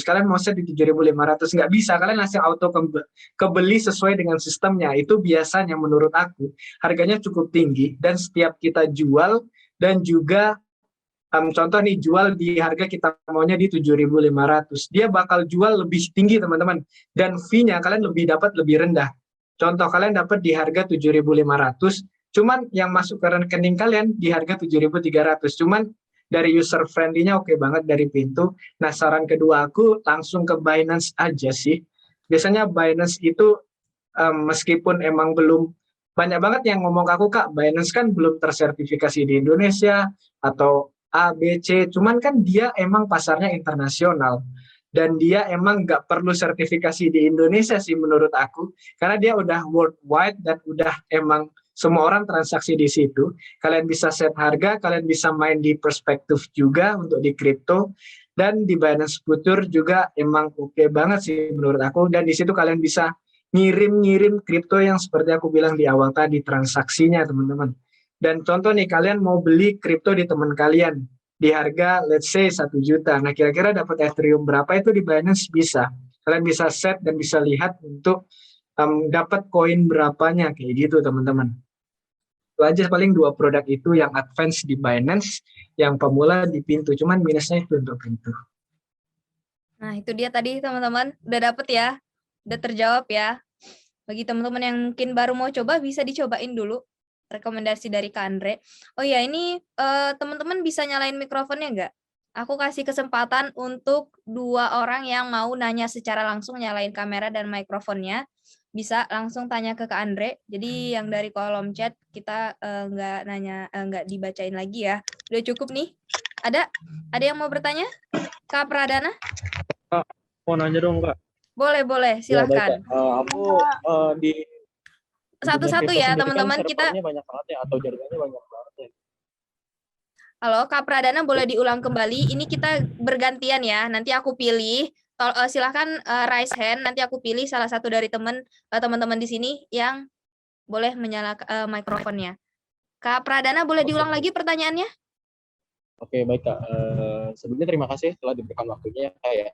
Kalian mau set di 7.500 nggak bisa. Kalian langsung auto kebeli sesuai dengan sistemnya. Itu biasanya menurut aku harganya cukup tinggi, dan setiap kita jual dan juga contoh nih jual di harga kita maunya di 7.500, dia bakal jual lebih tinggi teman-teman, dan fee-nya kalian dapat lebih rendah. Contoh kalian dapat di harga 7.500, cuman yang masuk ke rekening kalian di harga 7.300. Cuman dari user friendly-nya oke banget dari Pintu. Nah, saran kedua aku langsung ke Binance aja sih. Biasanya Binance itu meskipun emang belum banyak banget yang ngomong ke aku, Kak, Binance kan belum tersertifikasi di Indonesia atau A, B, C, cuman kan dia emang pasarnya internasional. dan dia emang nggak perlu sertifikasi di Indonesia sih menurut aku, karena dia udah worldwide dan udah emang semua orang transaksi di situ. Kalian bisa set harga, kalian bisa main di perspektif juga untuk di kripto, dan di Binance Future juga emang oke banget sih menurut aku. Dan di situ kalian bisa ngirim-ngirim kripto yang seperti aku bilang di awal tadi, transaksinya teman-teman. Dan contoh nih, kalian mau beli kripto di teman kalian di harga let's say 1 juta. Nah, kira-kira dapat Ethereum berapa itu di Binance bisa. Kalian bisa set dan bisa lihat untuk dapat koin berapanya kayak gitu teman-teman. Itu aja paling 2 produk itu yang advance di Binance, yang pemula di Pintu. Cuman minusnya itu untuk Pintu. Nah, itu dia tadi teman-teman, udah dapet ya, udah terjawab ya. Bagi teman-teman yang mungkin baru mau coba, bisa dicobain dulu rekomendasi dari Kak Andre. Oh ya, ini teman-teman bisa nyalain mikrofonnya nggak? Aku kasih kesempatan untuk 2 orang yang mau nanya secara langsung, nyalain kamera dan mikrofonnya. Bisa langsung tanya ke Kak Andre. Jadi yang dari kolom chat kita nggak dibacain lagi ya. Udah cukup nih. Ada yang mau bertanya? Kak Pradana? Kak, mau nanya dong, Kak. Boleh, Ya, baik, silahkan. Kak. Aku di Satu-satu ya, teman-teman. Kita servernya banyak banget ya, atau jaringannya banyak banget ya. Halo, Kak Pradana, boleh diulang kembali. Ini kita bergantian ya. Nanti aku pilih. Silahkan raise hand. Nanti aku pilih salah satu dari teman-teman di sini yang boleh menyalakan mikrofonnya. Kak Pradana, boleh diulang lagi pertanyaannya? Oke, baik, Kak. Sebelumnya terima kasih telah diberikan waktunya, Kak, ya.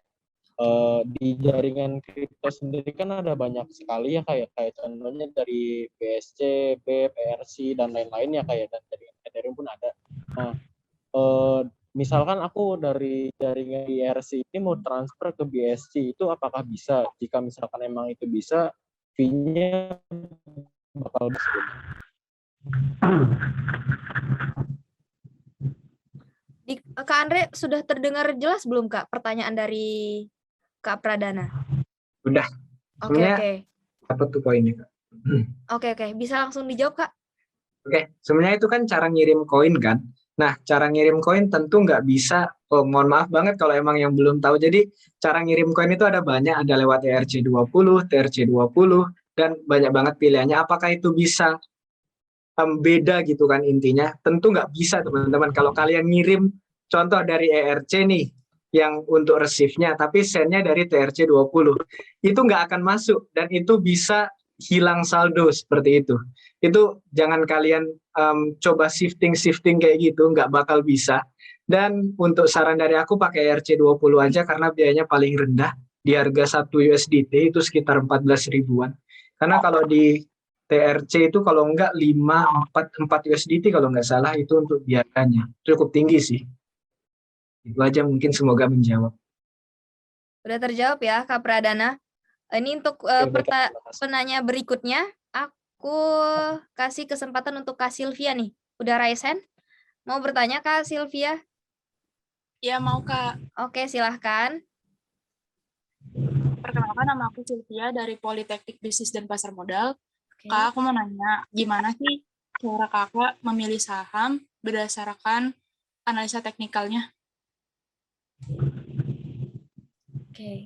Di jaringan kripto sendiri kan ada banyak sekali ya, kayak contohnya dari BSC, BEP, ERC, dan lain-lain ya, kayak, dan dari Ethereum pun ada. Nah, misalkan aku dari jaringan ERC ini mau transfer ke BSC, itu apakah bisa? Jika misalkan emang itu bisa, fee-nya bakal besar. Kak Andre, sudah terdengar jelas belum, Kak, pertanyaan dari Kak Pradana? Udah. Oke. Dapat tuh poinnya, Kak. Oke. Bisa langsung dijawab, Kak? Oke, sebenarnya itu kan cara ngirim koin kan. Nah, cara ngirim koin tentu nggak bisa, mohon maaf banget kalau emang yang belum tahu. Jadi, cara ngirim koin itu ada banyak, ada lewat ERC20, TRC20, dan banyak banget pilihannya. Apakah itu bisa beda gitu kan intinya? Tentu nggak bisa, teman-teman. Kalau kalian ngirim contoh dari ERC nih, yang untuk receive-nya, tapi send-nya dari TRC20, itu nggak akan masuk, dan itu bisa hilang saldo seperti itu. Itu jangan kalian coba shifting kayak gitu, nggak bakal bisa. Dan untuk saran dari aku pakai ERC20 aja karena biayanya paling rendah, di harga 1 USDT itu sekitar 14 ribuan. Karena kalau di TRC itu kalau enggak 4 USDT kalau nggak salah, itu untuk biayanya. Cukup tinggi sih. Itu aja, mungkin semoga menjawab. Udah terjawab ya, Kak Pradana. Ini untuk penanya berikutnya, aku kasih kesempatan untuk Kak Sylvia nih. Udah raise hand? Mau bertanya, Kak Sylvia? Ya, mau, Kak. Oke, silahkan. Perkenalkan, nama aku Sylvia dari Politeknik Bisnis dan Pasar Modal. Oke. Kak, aku mau nanya, gimana sih cara Kakak memilih saham berdasarkan analisa teknikalnya? Oke.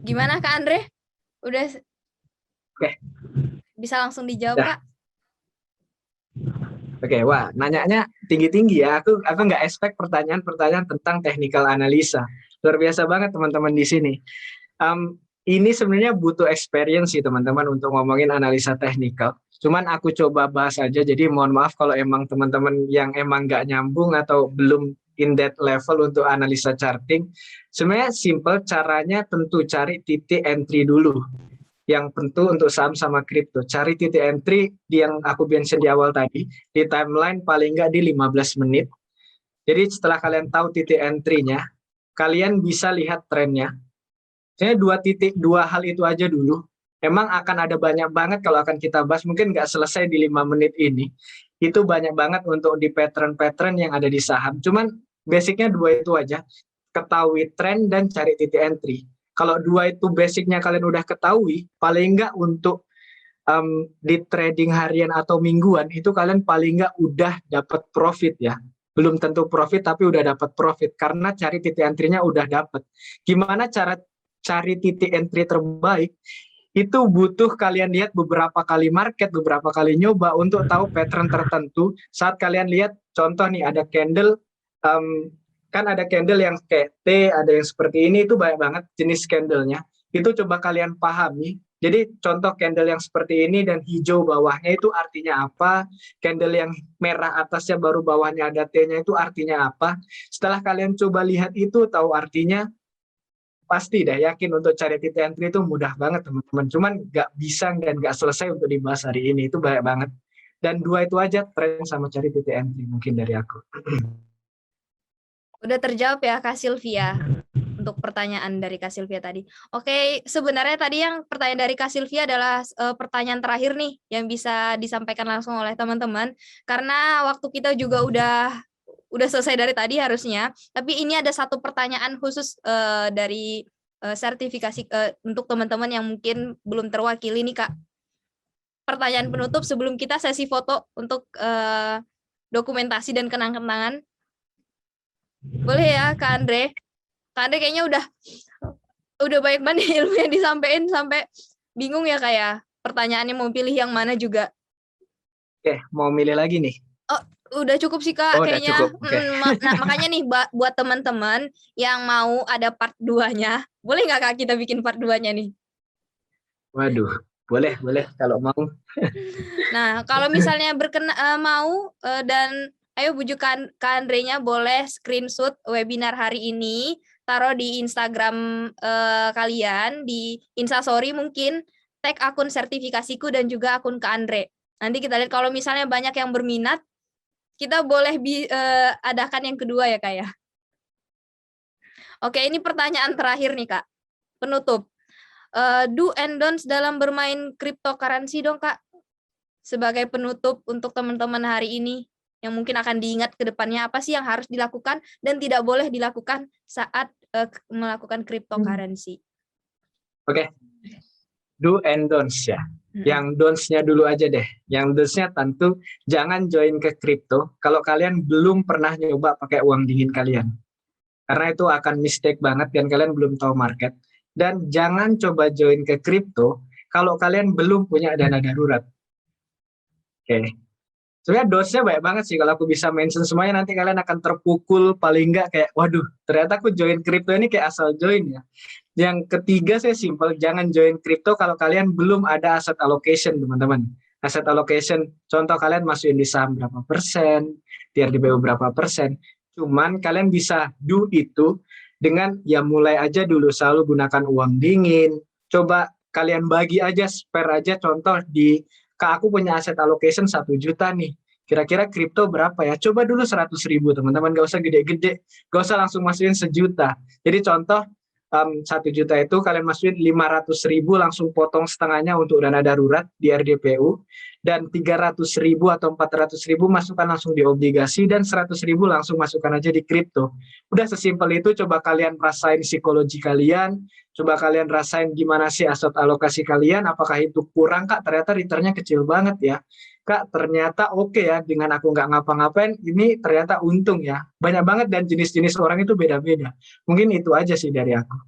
Gimana, Kak Andre? Udah? Oke. Bisa langsung dijawab, Kak? Oke, wah, nanyanya tinggi-tinggi ya. Aku nggak expect pertanyaan tentang technical analisa. Luar biasa banget teman-teman di sini. Ini sebenarnya butuh experience sih teman-teman untuk ngomongin analisa teknikal. Cuman aku coba bahas aja, jadi mohon maaf kalau emang teman-teman yang emang nggak nyambung atau belum in that level untuk analisa charting. Sebenarnya simple, caranya tentu cari titik entry dulu. Yang tentu untuk saham sama kripto, cari titik entry yang aku mention di awal tadi, di timeline paling nggak di 15 menit. Jadi setelah kalian tahu titik entry-nya, kalian bisa lihat trennya. Saya 2 hal itu aja dulu. Emang akan ada banyak banget kalau akan kita bahas, mungkin nggak selesai di 5 menit ini. Itu banyak banget untuk di pattern-pattern yang ada di saham. Cuman basicnya 2 itu aja. Ketahui tren dan cari titik entry. Kalau 2 itu basicnya kalian udah ketahui, paling nggak untuk di trading harian atau mingguan, itu kalian paling nggak udah dapat profit ya. belum tentu profit tapi udah dapat profit karena cari titik entry-nya udah dapat. Gimana cara cari titik entry terbaik? Itu butuh kalian lihat beberapa kali market, beberapa kali nyoba untuk tahu pattern tertentu. Saat kalian lihat, contoh nih ada candle, kan ada candle yang kayak T, ada yang seperti ini, itu banyak banget jenis candlenya. Itu coba kalian pahami. Jadi contoh candle yang seperti ini dan hijau bawahnya itu artinya apa? Candle yang merah atasnya baru bawahnya ada T-nya itu artinya apa? Setelah kalian coba lihat itu tahu artinya, pasti deh yakin untuk cari titik entry itu mudah banget teman-teman. Cuman nggak bisa dan nggak selesai untuk dibahas hari ini, itu banyak banget. Dan dua itu aja, trend sama cari titik entry mungkin dari aku. Udah terjawab ya Kak Sylvia untuk pertanyaan dari Kak Sylvia tadi. Oke, sebenarnya tadi yang pertanyaan dari Kak Sylvia adalah pertanyaan terakhir nih yang bisa disampaikan langsung oleh teman-teman karena waktu kita juga udah selesai dari tadi harusnya. Tapi ini ada satu pertanyaan khusus dari sertifikasi untuk teman-teman yang mungkin belum terwakili nih Kak. Pertanyaan penutup sebelum kita sesi foto untuk dokumentasi dan kenang-kenangan. Boleh ya Kak Andre? Kak Andre kayaknya udah banyak banget ilmu yang disampaikan sampai bingung ya Kak ya. Pertanyaannya mau pilih yang mana juga. Oke, mau milih lagi nih? Oh, udah cukup sih Kak kayaknya. Udah cukup. Okay. Nah, makanya nih buat teman-teman yang mau ada part 2-nya, boleh nggak Kak kita bikin part 2-nya nih? Waduh, boleh kalau mau. Nah, kalau misalnya mau dan ayo bujuk Kak Andre-nya boleh screenshot webinar hari ini, taruh di Instagram kalian, di Instastory mungkin, tag akun sertifikasiku dan juga akun Kak Andre. Nanti kita lihat kalau misalnya banyak yang berminat, kita boleh adakan yang kedua ya Kak ya. Oke, ini pertanyaan terakhir nih Kak, penutup. Do and don'ts dalam bermain cryptocurrency dong Kak, sebagai penutup untuk teman-teman hari ini yang mungkin akan diingat ke depannya apa sih yang harus dilakukan dan tidak boleh dilakukan saat melakukan cryptocurrency. Oke. Do and don'ts ya. Yang don'ts-nya dulu aja deh. Yang don'ts-nya tentu jangan join ke kripto kalau kalian belum pernah nyoba pakai uang dingin kalian. Karena itu akan mistake banget dan kalian belum tahu market. Dan jangan coba join ke kripto kalau kalian belum punya dana darurat. Oke. Sebenarnya dosnya banyak banget sih, kalau aku bisa mention semuanya nanti kalian akan terpukul paling enggak kayak, waduh ternyata aku join kripto ini kayak asal join ya. Yang ketiga saya simple, jangan join kripto kalau kalian belum ada asset allocation teman-teman. Asset allocation, contoh kalian masukin di saham berapa persen, di RDBO berapa persen. Cuman kalian bisa do itu dengan ya mulai aja dulu selalu gunakan uang dingin. Coba kalian bagi aja, spare aja, contoh di Kak aku punya aset allocation 1 juta nih. Kira-kira kripto berapa ya? Coba dulu 100.000 teman-teman, gak usah gede-gede. Gak usah langsung masukin 1 juta. Jadi contoh 1 juta itu kalian masukin 500.000 langsung potong setengahnya untuk dana darurat di RDPU. Dan 300.000 atau 400.000 masukkan langsung di obligasi dan 100.000 langsung masukkan aja di kripto. Udah sesimpel itu, coba kalian rasain psikologi kalian. Coba kalian rasain gimana sih aset alokasi kalian, apakah itu kurang Kak, ternyata returnnya kecil banget ya. Kak, ternyata oke ya, dengan aku nggak ngapa-ngapain, ini ternyata untung ya. Banyak banget dan jenis-jenis orang itu beda-beda. Mungkin itu aja sih dari aku.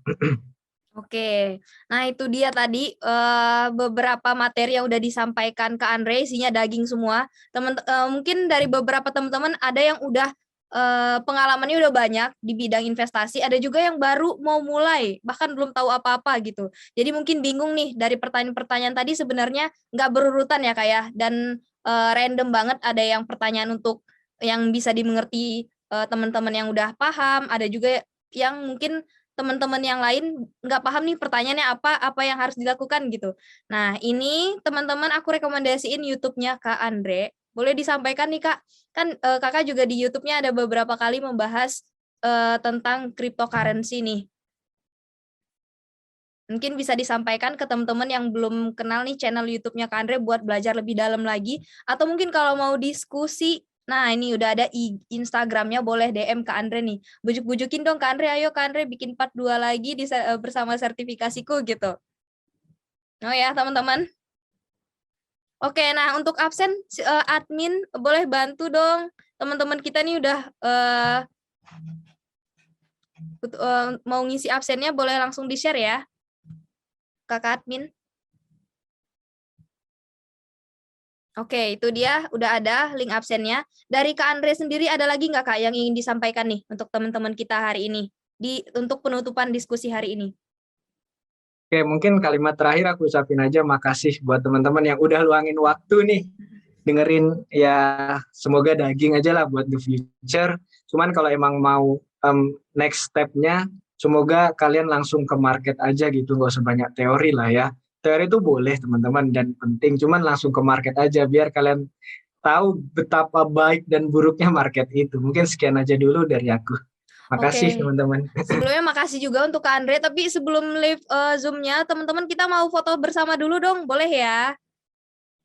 Oke, nah itu dia tadi beberapa materi yang udah disampaikan ke Andre, isinya daging semua. Mungkin dari beberapa teman-teman ada yang udah pengalamannya udah banyak di bidang investasi, ada juga yang baru mau mulai, bahkan belum tahu apa-apa gitu. Jadi mungkin bingung nih dari pertanyaan-pertanyaan tadi sebenarnya nggak berurutan ya Kak ya, dan random banget, ada yang pertanyaan untuk yang bisa dimengerti teman-teman yang udah paham, ada juga yang mungkin teman-teman yang lain nggak paham nih pertanyaannya apa yang harus dilakukan gitu. Nah ini teman-teman aku rekomendasiin YouTube-nya Kak Andre. Boleh disampaikan nih Kak, kan Kakak juga di YouTube-nya ada beberapa kali membahas tentang cryptocurrency nih. Mungkin bisa disampaikan ke teman-teman yang belum kenal nih channel YouTube-nya Kak Andre buat belajar lebih dalam lagi. Atau mungkin kalau mau diskusi, nah ini udah ada Instagram-nya, boleh DM Kak Andre nih. Bujuk-bujukin dong Kak Andre, ayo Kak Andre bikin part 2 lagi bersama sertifikasiku gitu. Oh ya teman-teman. Oke, nah untuk absen admin boleh bantu dong teman-teman kita nih udah mau ngisi absennya, boleh langsung di-share ya, Kakak admin. Oke, itu dia udah ada link absennya. Dari Kak Andre sendiri ada lagi nggak Kak yang ingin disampaikan nih untuk teman-teman kita hari ini untuk penutupan diskusi hari ini? Oke, mungkin kalimat terakhir aku ucapin aja makasih buat teman-teman yang udah luangin waktu nih dengerin, ya semoga daging aja lah buat the future. Cuman kalau emang mau next step-nya, semoga kalian langsung ke market aja gitu, nggak usah banyak teori lah ya. Teori itu boleh teman-teman dan penting, cuman langsung ke market aja biar kalian tahu betapa baik dan buruknya market itu. Mungkin sekian aja dulu dari aku. Makasih teman-teman. Sebelumnya makasih juga untuk Kak Andre, tapi sebelum live Zoom-nya, teman-teman kita mau foto bersama dulu dong, boleh ya?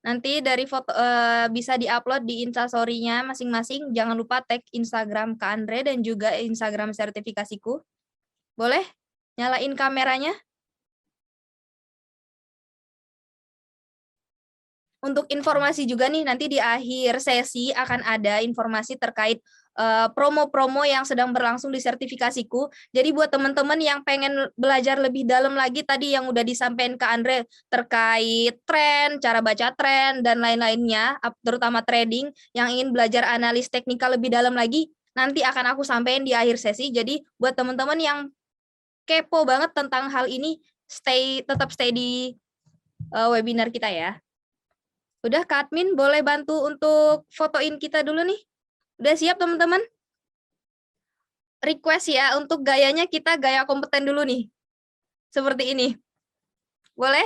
Nanti dari foto bisa di-upload di Instastory-nya masing-masing. Jangan lupa tag Instagram Kak Andre dan juga Instagram sertifikasiku. Boleh? Nyalain kameranya. Untuk informasi juga nih, nanti di akhir sesi akan ada informasi terkait promo-promo yang sedang berlangsung di sertifikasiku. Jadi buat teman-teman yang pengen belajar lebih dalam lagi tadi yang udah disampaikan ke Andre terkait tren, cara baca tren, dan lain-lainnya, terutama trading, yang ingin belajar analis teknikal lebih dalam lagi, nanti akan aku sampaikan di akhir sesi. Jadi buat teman-teman yang kepo banget tentang hal ini, tetap stay di webinar kita ya. Udah, Kak Admin boleh bantu untuk fotoin kita dulu nih? Udah siap teman-teman? Request ya, untuk gayanya kita gaya kompeten dulu nih. Seperti ini. Boleh?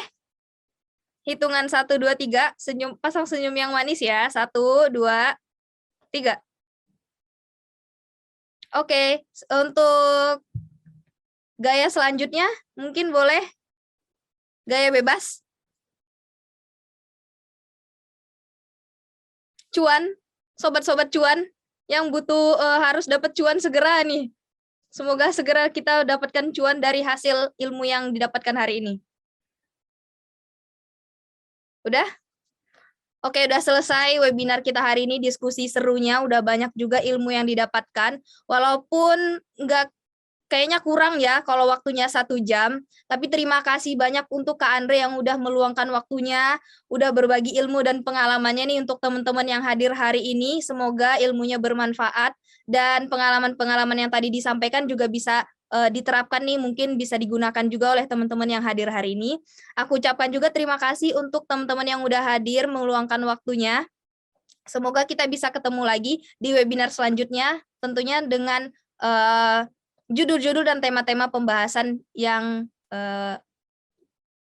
Hitungan 1, 2, 3, senyum, pasang senyum yang manis ya. 1, 2, 3. Oke, untuk gaya selanjutnya mungkin boleh gaya bebas. Cuan, sobat-sobat cuan yang butuh harus dapat cuan segera nih. Semoga segera kita dapatkan cuan dari hasil ilmu yang didapatkan hari ini. Udah? Oke, udah selesai webinar kita hari ini, diskusi serunya, udah banyak juga ilmu yang didapatkan. Walaupun nggak kayaknya kurang ya kalau waktunya 1 jam, tapi terima kasih banyak untuk Kak Andre yang udah meluangkan waktunya, udah berbagi ilmu dan pengalamannya nih untuk teman-teman yang hadir hari ini. Semoga ilmunya bermanfaat dan pengalaman-pengalaman yang tadi disampaikan juga bisa diterapkan nih, mungkin bisa digunakan juga oleh teman-teman yang hadir hari ini. Aku ucapkan juga terima kasih untuk teman-teman yang udah hadir meluangkan waktunya. Semoga kita bisa ketemu lagi di webinar selanjutnya, tentunya dengan judul-judul dan tema-tema pembahasan yang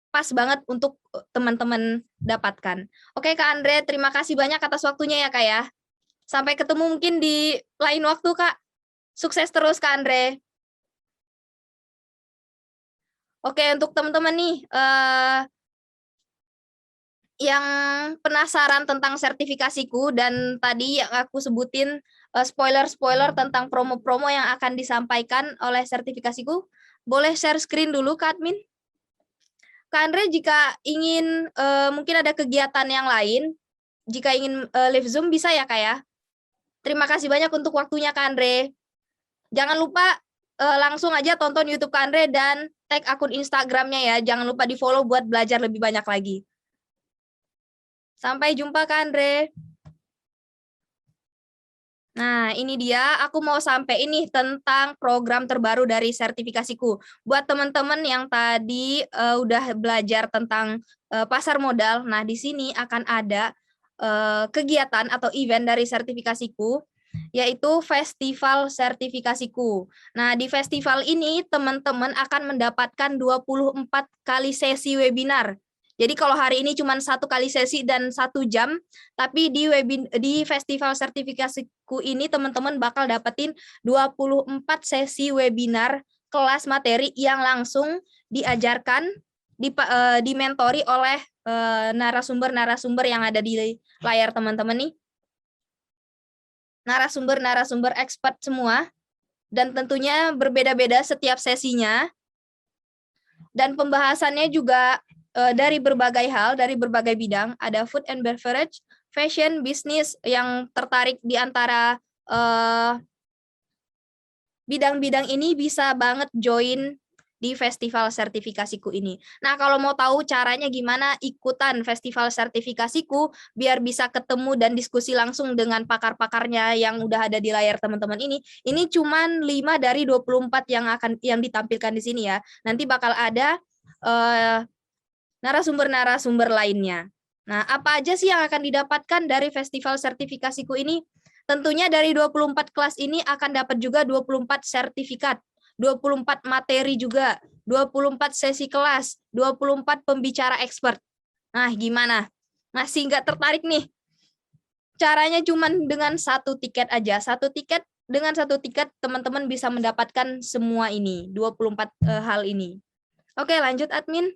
pas banget untuk teman-teman dapatkan. Oke Kak Andre, terima kasih banyak atas waktunya ya Kak ya. Sampai ketemu mungkin di lain waktu Kak. Sukses terus Kak Andre. Oke, untuk teman-teman nih yang penasaran tentang sertifikasiku dan tadi yang aku sebutin spoiler-spoiler tentang promo-promo yang akan disampaikan oleh sertifikasiku, boleh share screen dulu Kak Admin. Kak Andre, jika ingin mungkin ada kegiatan yang lain, jika ingin live Zoom bisa ya Kak ya. Terima kasih banyak untuk waktunya Kak Andre. Jangan lupa langsung aja tonton YouTube Kak Andre dan tag akun Instagramnya ya. Jangan lupa di follow buat belajar lebih banyak lagi. Sampai jumpa Kak Andre. Nah, ini dia, aku mau sampai ini tentang program terbaru dari sertifikasiku. Buat teman-teman yang tadi udah belajar tentang pasar modal, nah di sini akan ada kegiatan atau event dari sertifikasiku, yaitu festival sertifikasiku. Nah, di festival ini teman-teman akan mendapatkan 24 kali sesi webinar. Jadi kalau hari ini cuma 1 kali sesi dan 1 jam, tapi di festival sertifikasiku ini teman-teman bakal dapetin 24 sesi webinar kelas materi yang langsung diajarkan, dimentori oleh narasumber-narasumber yang ada di layar teman-teman nih. Narasumber-narasumber expert semua, dan tentunya berbeda-beda setiap sesinya. Dan pembahasannya juga dari berbagai hal, dari berbagai bidang, ada food and beverage, fashion, bisnis yang tertarik di antara bidang-bidang ini bisa banget join di festival sertifikasiku ini. Nah, kalau mau tahu caranya gimana ikutan festival sertifikasiku biar bisa ketemu dan diskusi langsung dengan pakar-pakarnya yang udah ada di layar teman-teman ini cuman 5 dari 24 yang ditampilkan di sini ya. Nanti bakal ada narasumber-narasumber lainnya. Nah, apa aja sih yang akan didapatkan dari festival sertifikasiku ini? Tentunya dari 24 kelas ini akan dapat juga 24 sertifikat, 24 materi juga, 24 sesi kelas, 24 pembicara expert. Nah, gimana? Masih nggak tertarik nih? Caranya cuma dengan satu tiket aja. Dengan satu tiket teman-teman bisa mendapatkan semua ini, 24 hal ini. Oke, lanjut admin.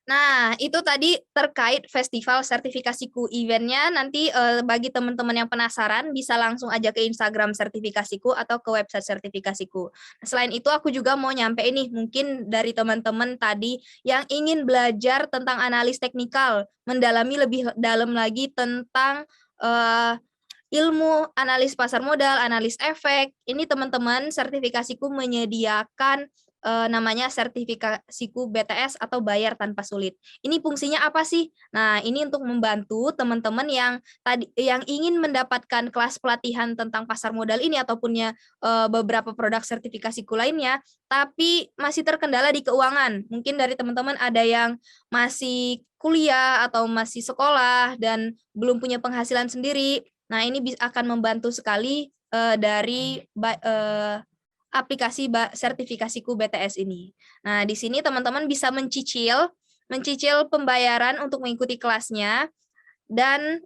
Nah, itu tadi terkait festival sertifikasiku. Eventnya nanti bagi teman-teman yang penasaran bisa langsung aja ke Instagram sertifikasiku atau ke website sertifikasiku. Selain itu aku juga mau nyampe ini mungkin dari teman-teman tadi yang ingin belajar tentang analis teknikal, mendalami lebih dalam lagi tentang ilmu analis pasar modal, analis efek. Ini teman-teman sertifikasiku menyediakan namanya sertifikasiku BTS atau bayar tanpa sulit. Ini fungsinya apa sih? Nah, ini untuk membantu teman-teman yang ingin mendapatkan kelas pelatihan tentang pasar modal ini ataupun beberapa produk sertifikasiku lainnya, tapi masih terkendala di keuangan. Mungkin dari teman-teman ada yang masih kuliah atau masih sekolah dan belum punya penghasilan sendiri. Nah, ini akan membantu sekali dari aplikasi sertifikasiku BTS ini. Nah, di sini teman-teman bisa mencicil pembayaran untuk mengikuti kelasnya dan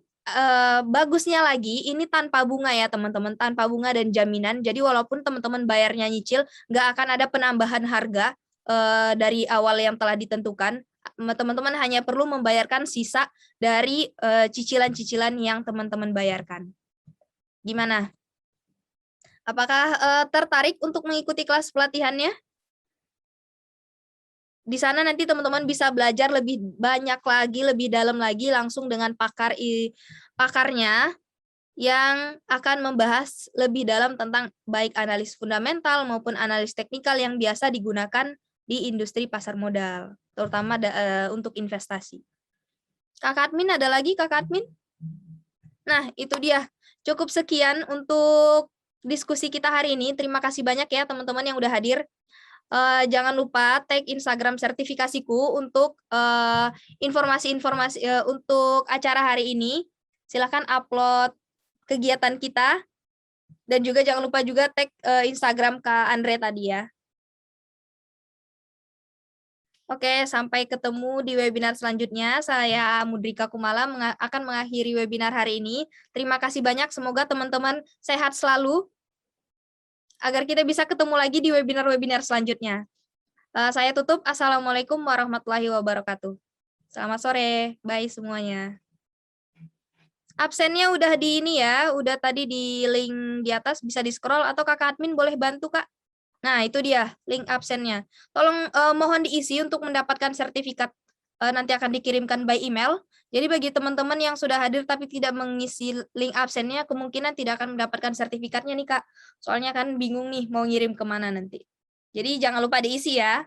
bagusnya lagi ini tanpa bunga ya teman-teman, tanpa bunga dan jaminan. Jadi walaupun teman-teman bayarnya nyicil, nggak akan ada penambahan harga dari awal yang telah ditentukan. Teman-teman hanya perlu membayarkan sisa dari cicilan-cicilan yang teman-teman bayarkan. Gimana? Apakah tertarik untuk mengikuti kelas pelatihannya? Di sana nanti teman-teman bisa belajar lebih banyak lagi, lebih dalam lagi langsung dengan pakarnya yang akan membahas lebih dalam tentang baik analis fundamental maupun analis teknikal yang biasa digunakan di industri pasar modal, terutama untuk investasi. Kakak admin, ada lagi Kakak admin? Nah, itu dia. Cukup sekian untuk diskusi kita hari ini. Terima kasih banyak ya teman-teman yang udah hadir. Jangan lupa tag Instagram sertifikasiku untuk informasi-informasi untuk acara hari ini. Silakan upload kegiatan kita. Dan juga jangan lupa juga tag Instagram Kak Andre tadi ya. Oke, sampai ketemu di webinar selanjutnya. Saya Mudrika Kumala akan mengakhiri webinar hari ini. Terima kasih banyak. Semoga teman-teman sehat selalu agar kita bisa ketemu lagi di webinar-webinar selanjutnya. Saya tutup. Assalamualaikum warahmatullahi wabarakatuh. Selamat sore. Bye semuanya. Absennya udah di ini ya, udah tadi di link di atas, bisa di-scroll atau kakak admin boleh bantu, Kak? Nah, itu dia link absennya. Tolong mohon diisi untuk mendapatkan sertifikat. Nanti akan dikirimkan by email. Jadi bagi teman-teman yang sudah hadir tapi tidak mengisi link absennya, kemungkinan tidak akan mendapatkan sertifikatnya nih, Kak. Soalnya kan bingung nih mau ngirim kemana nanti. Jadi jangan lupa diisi ya.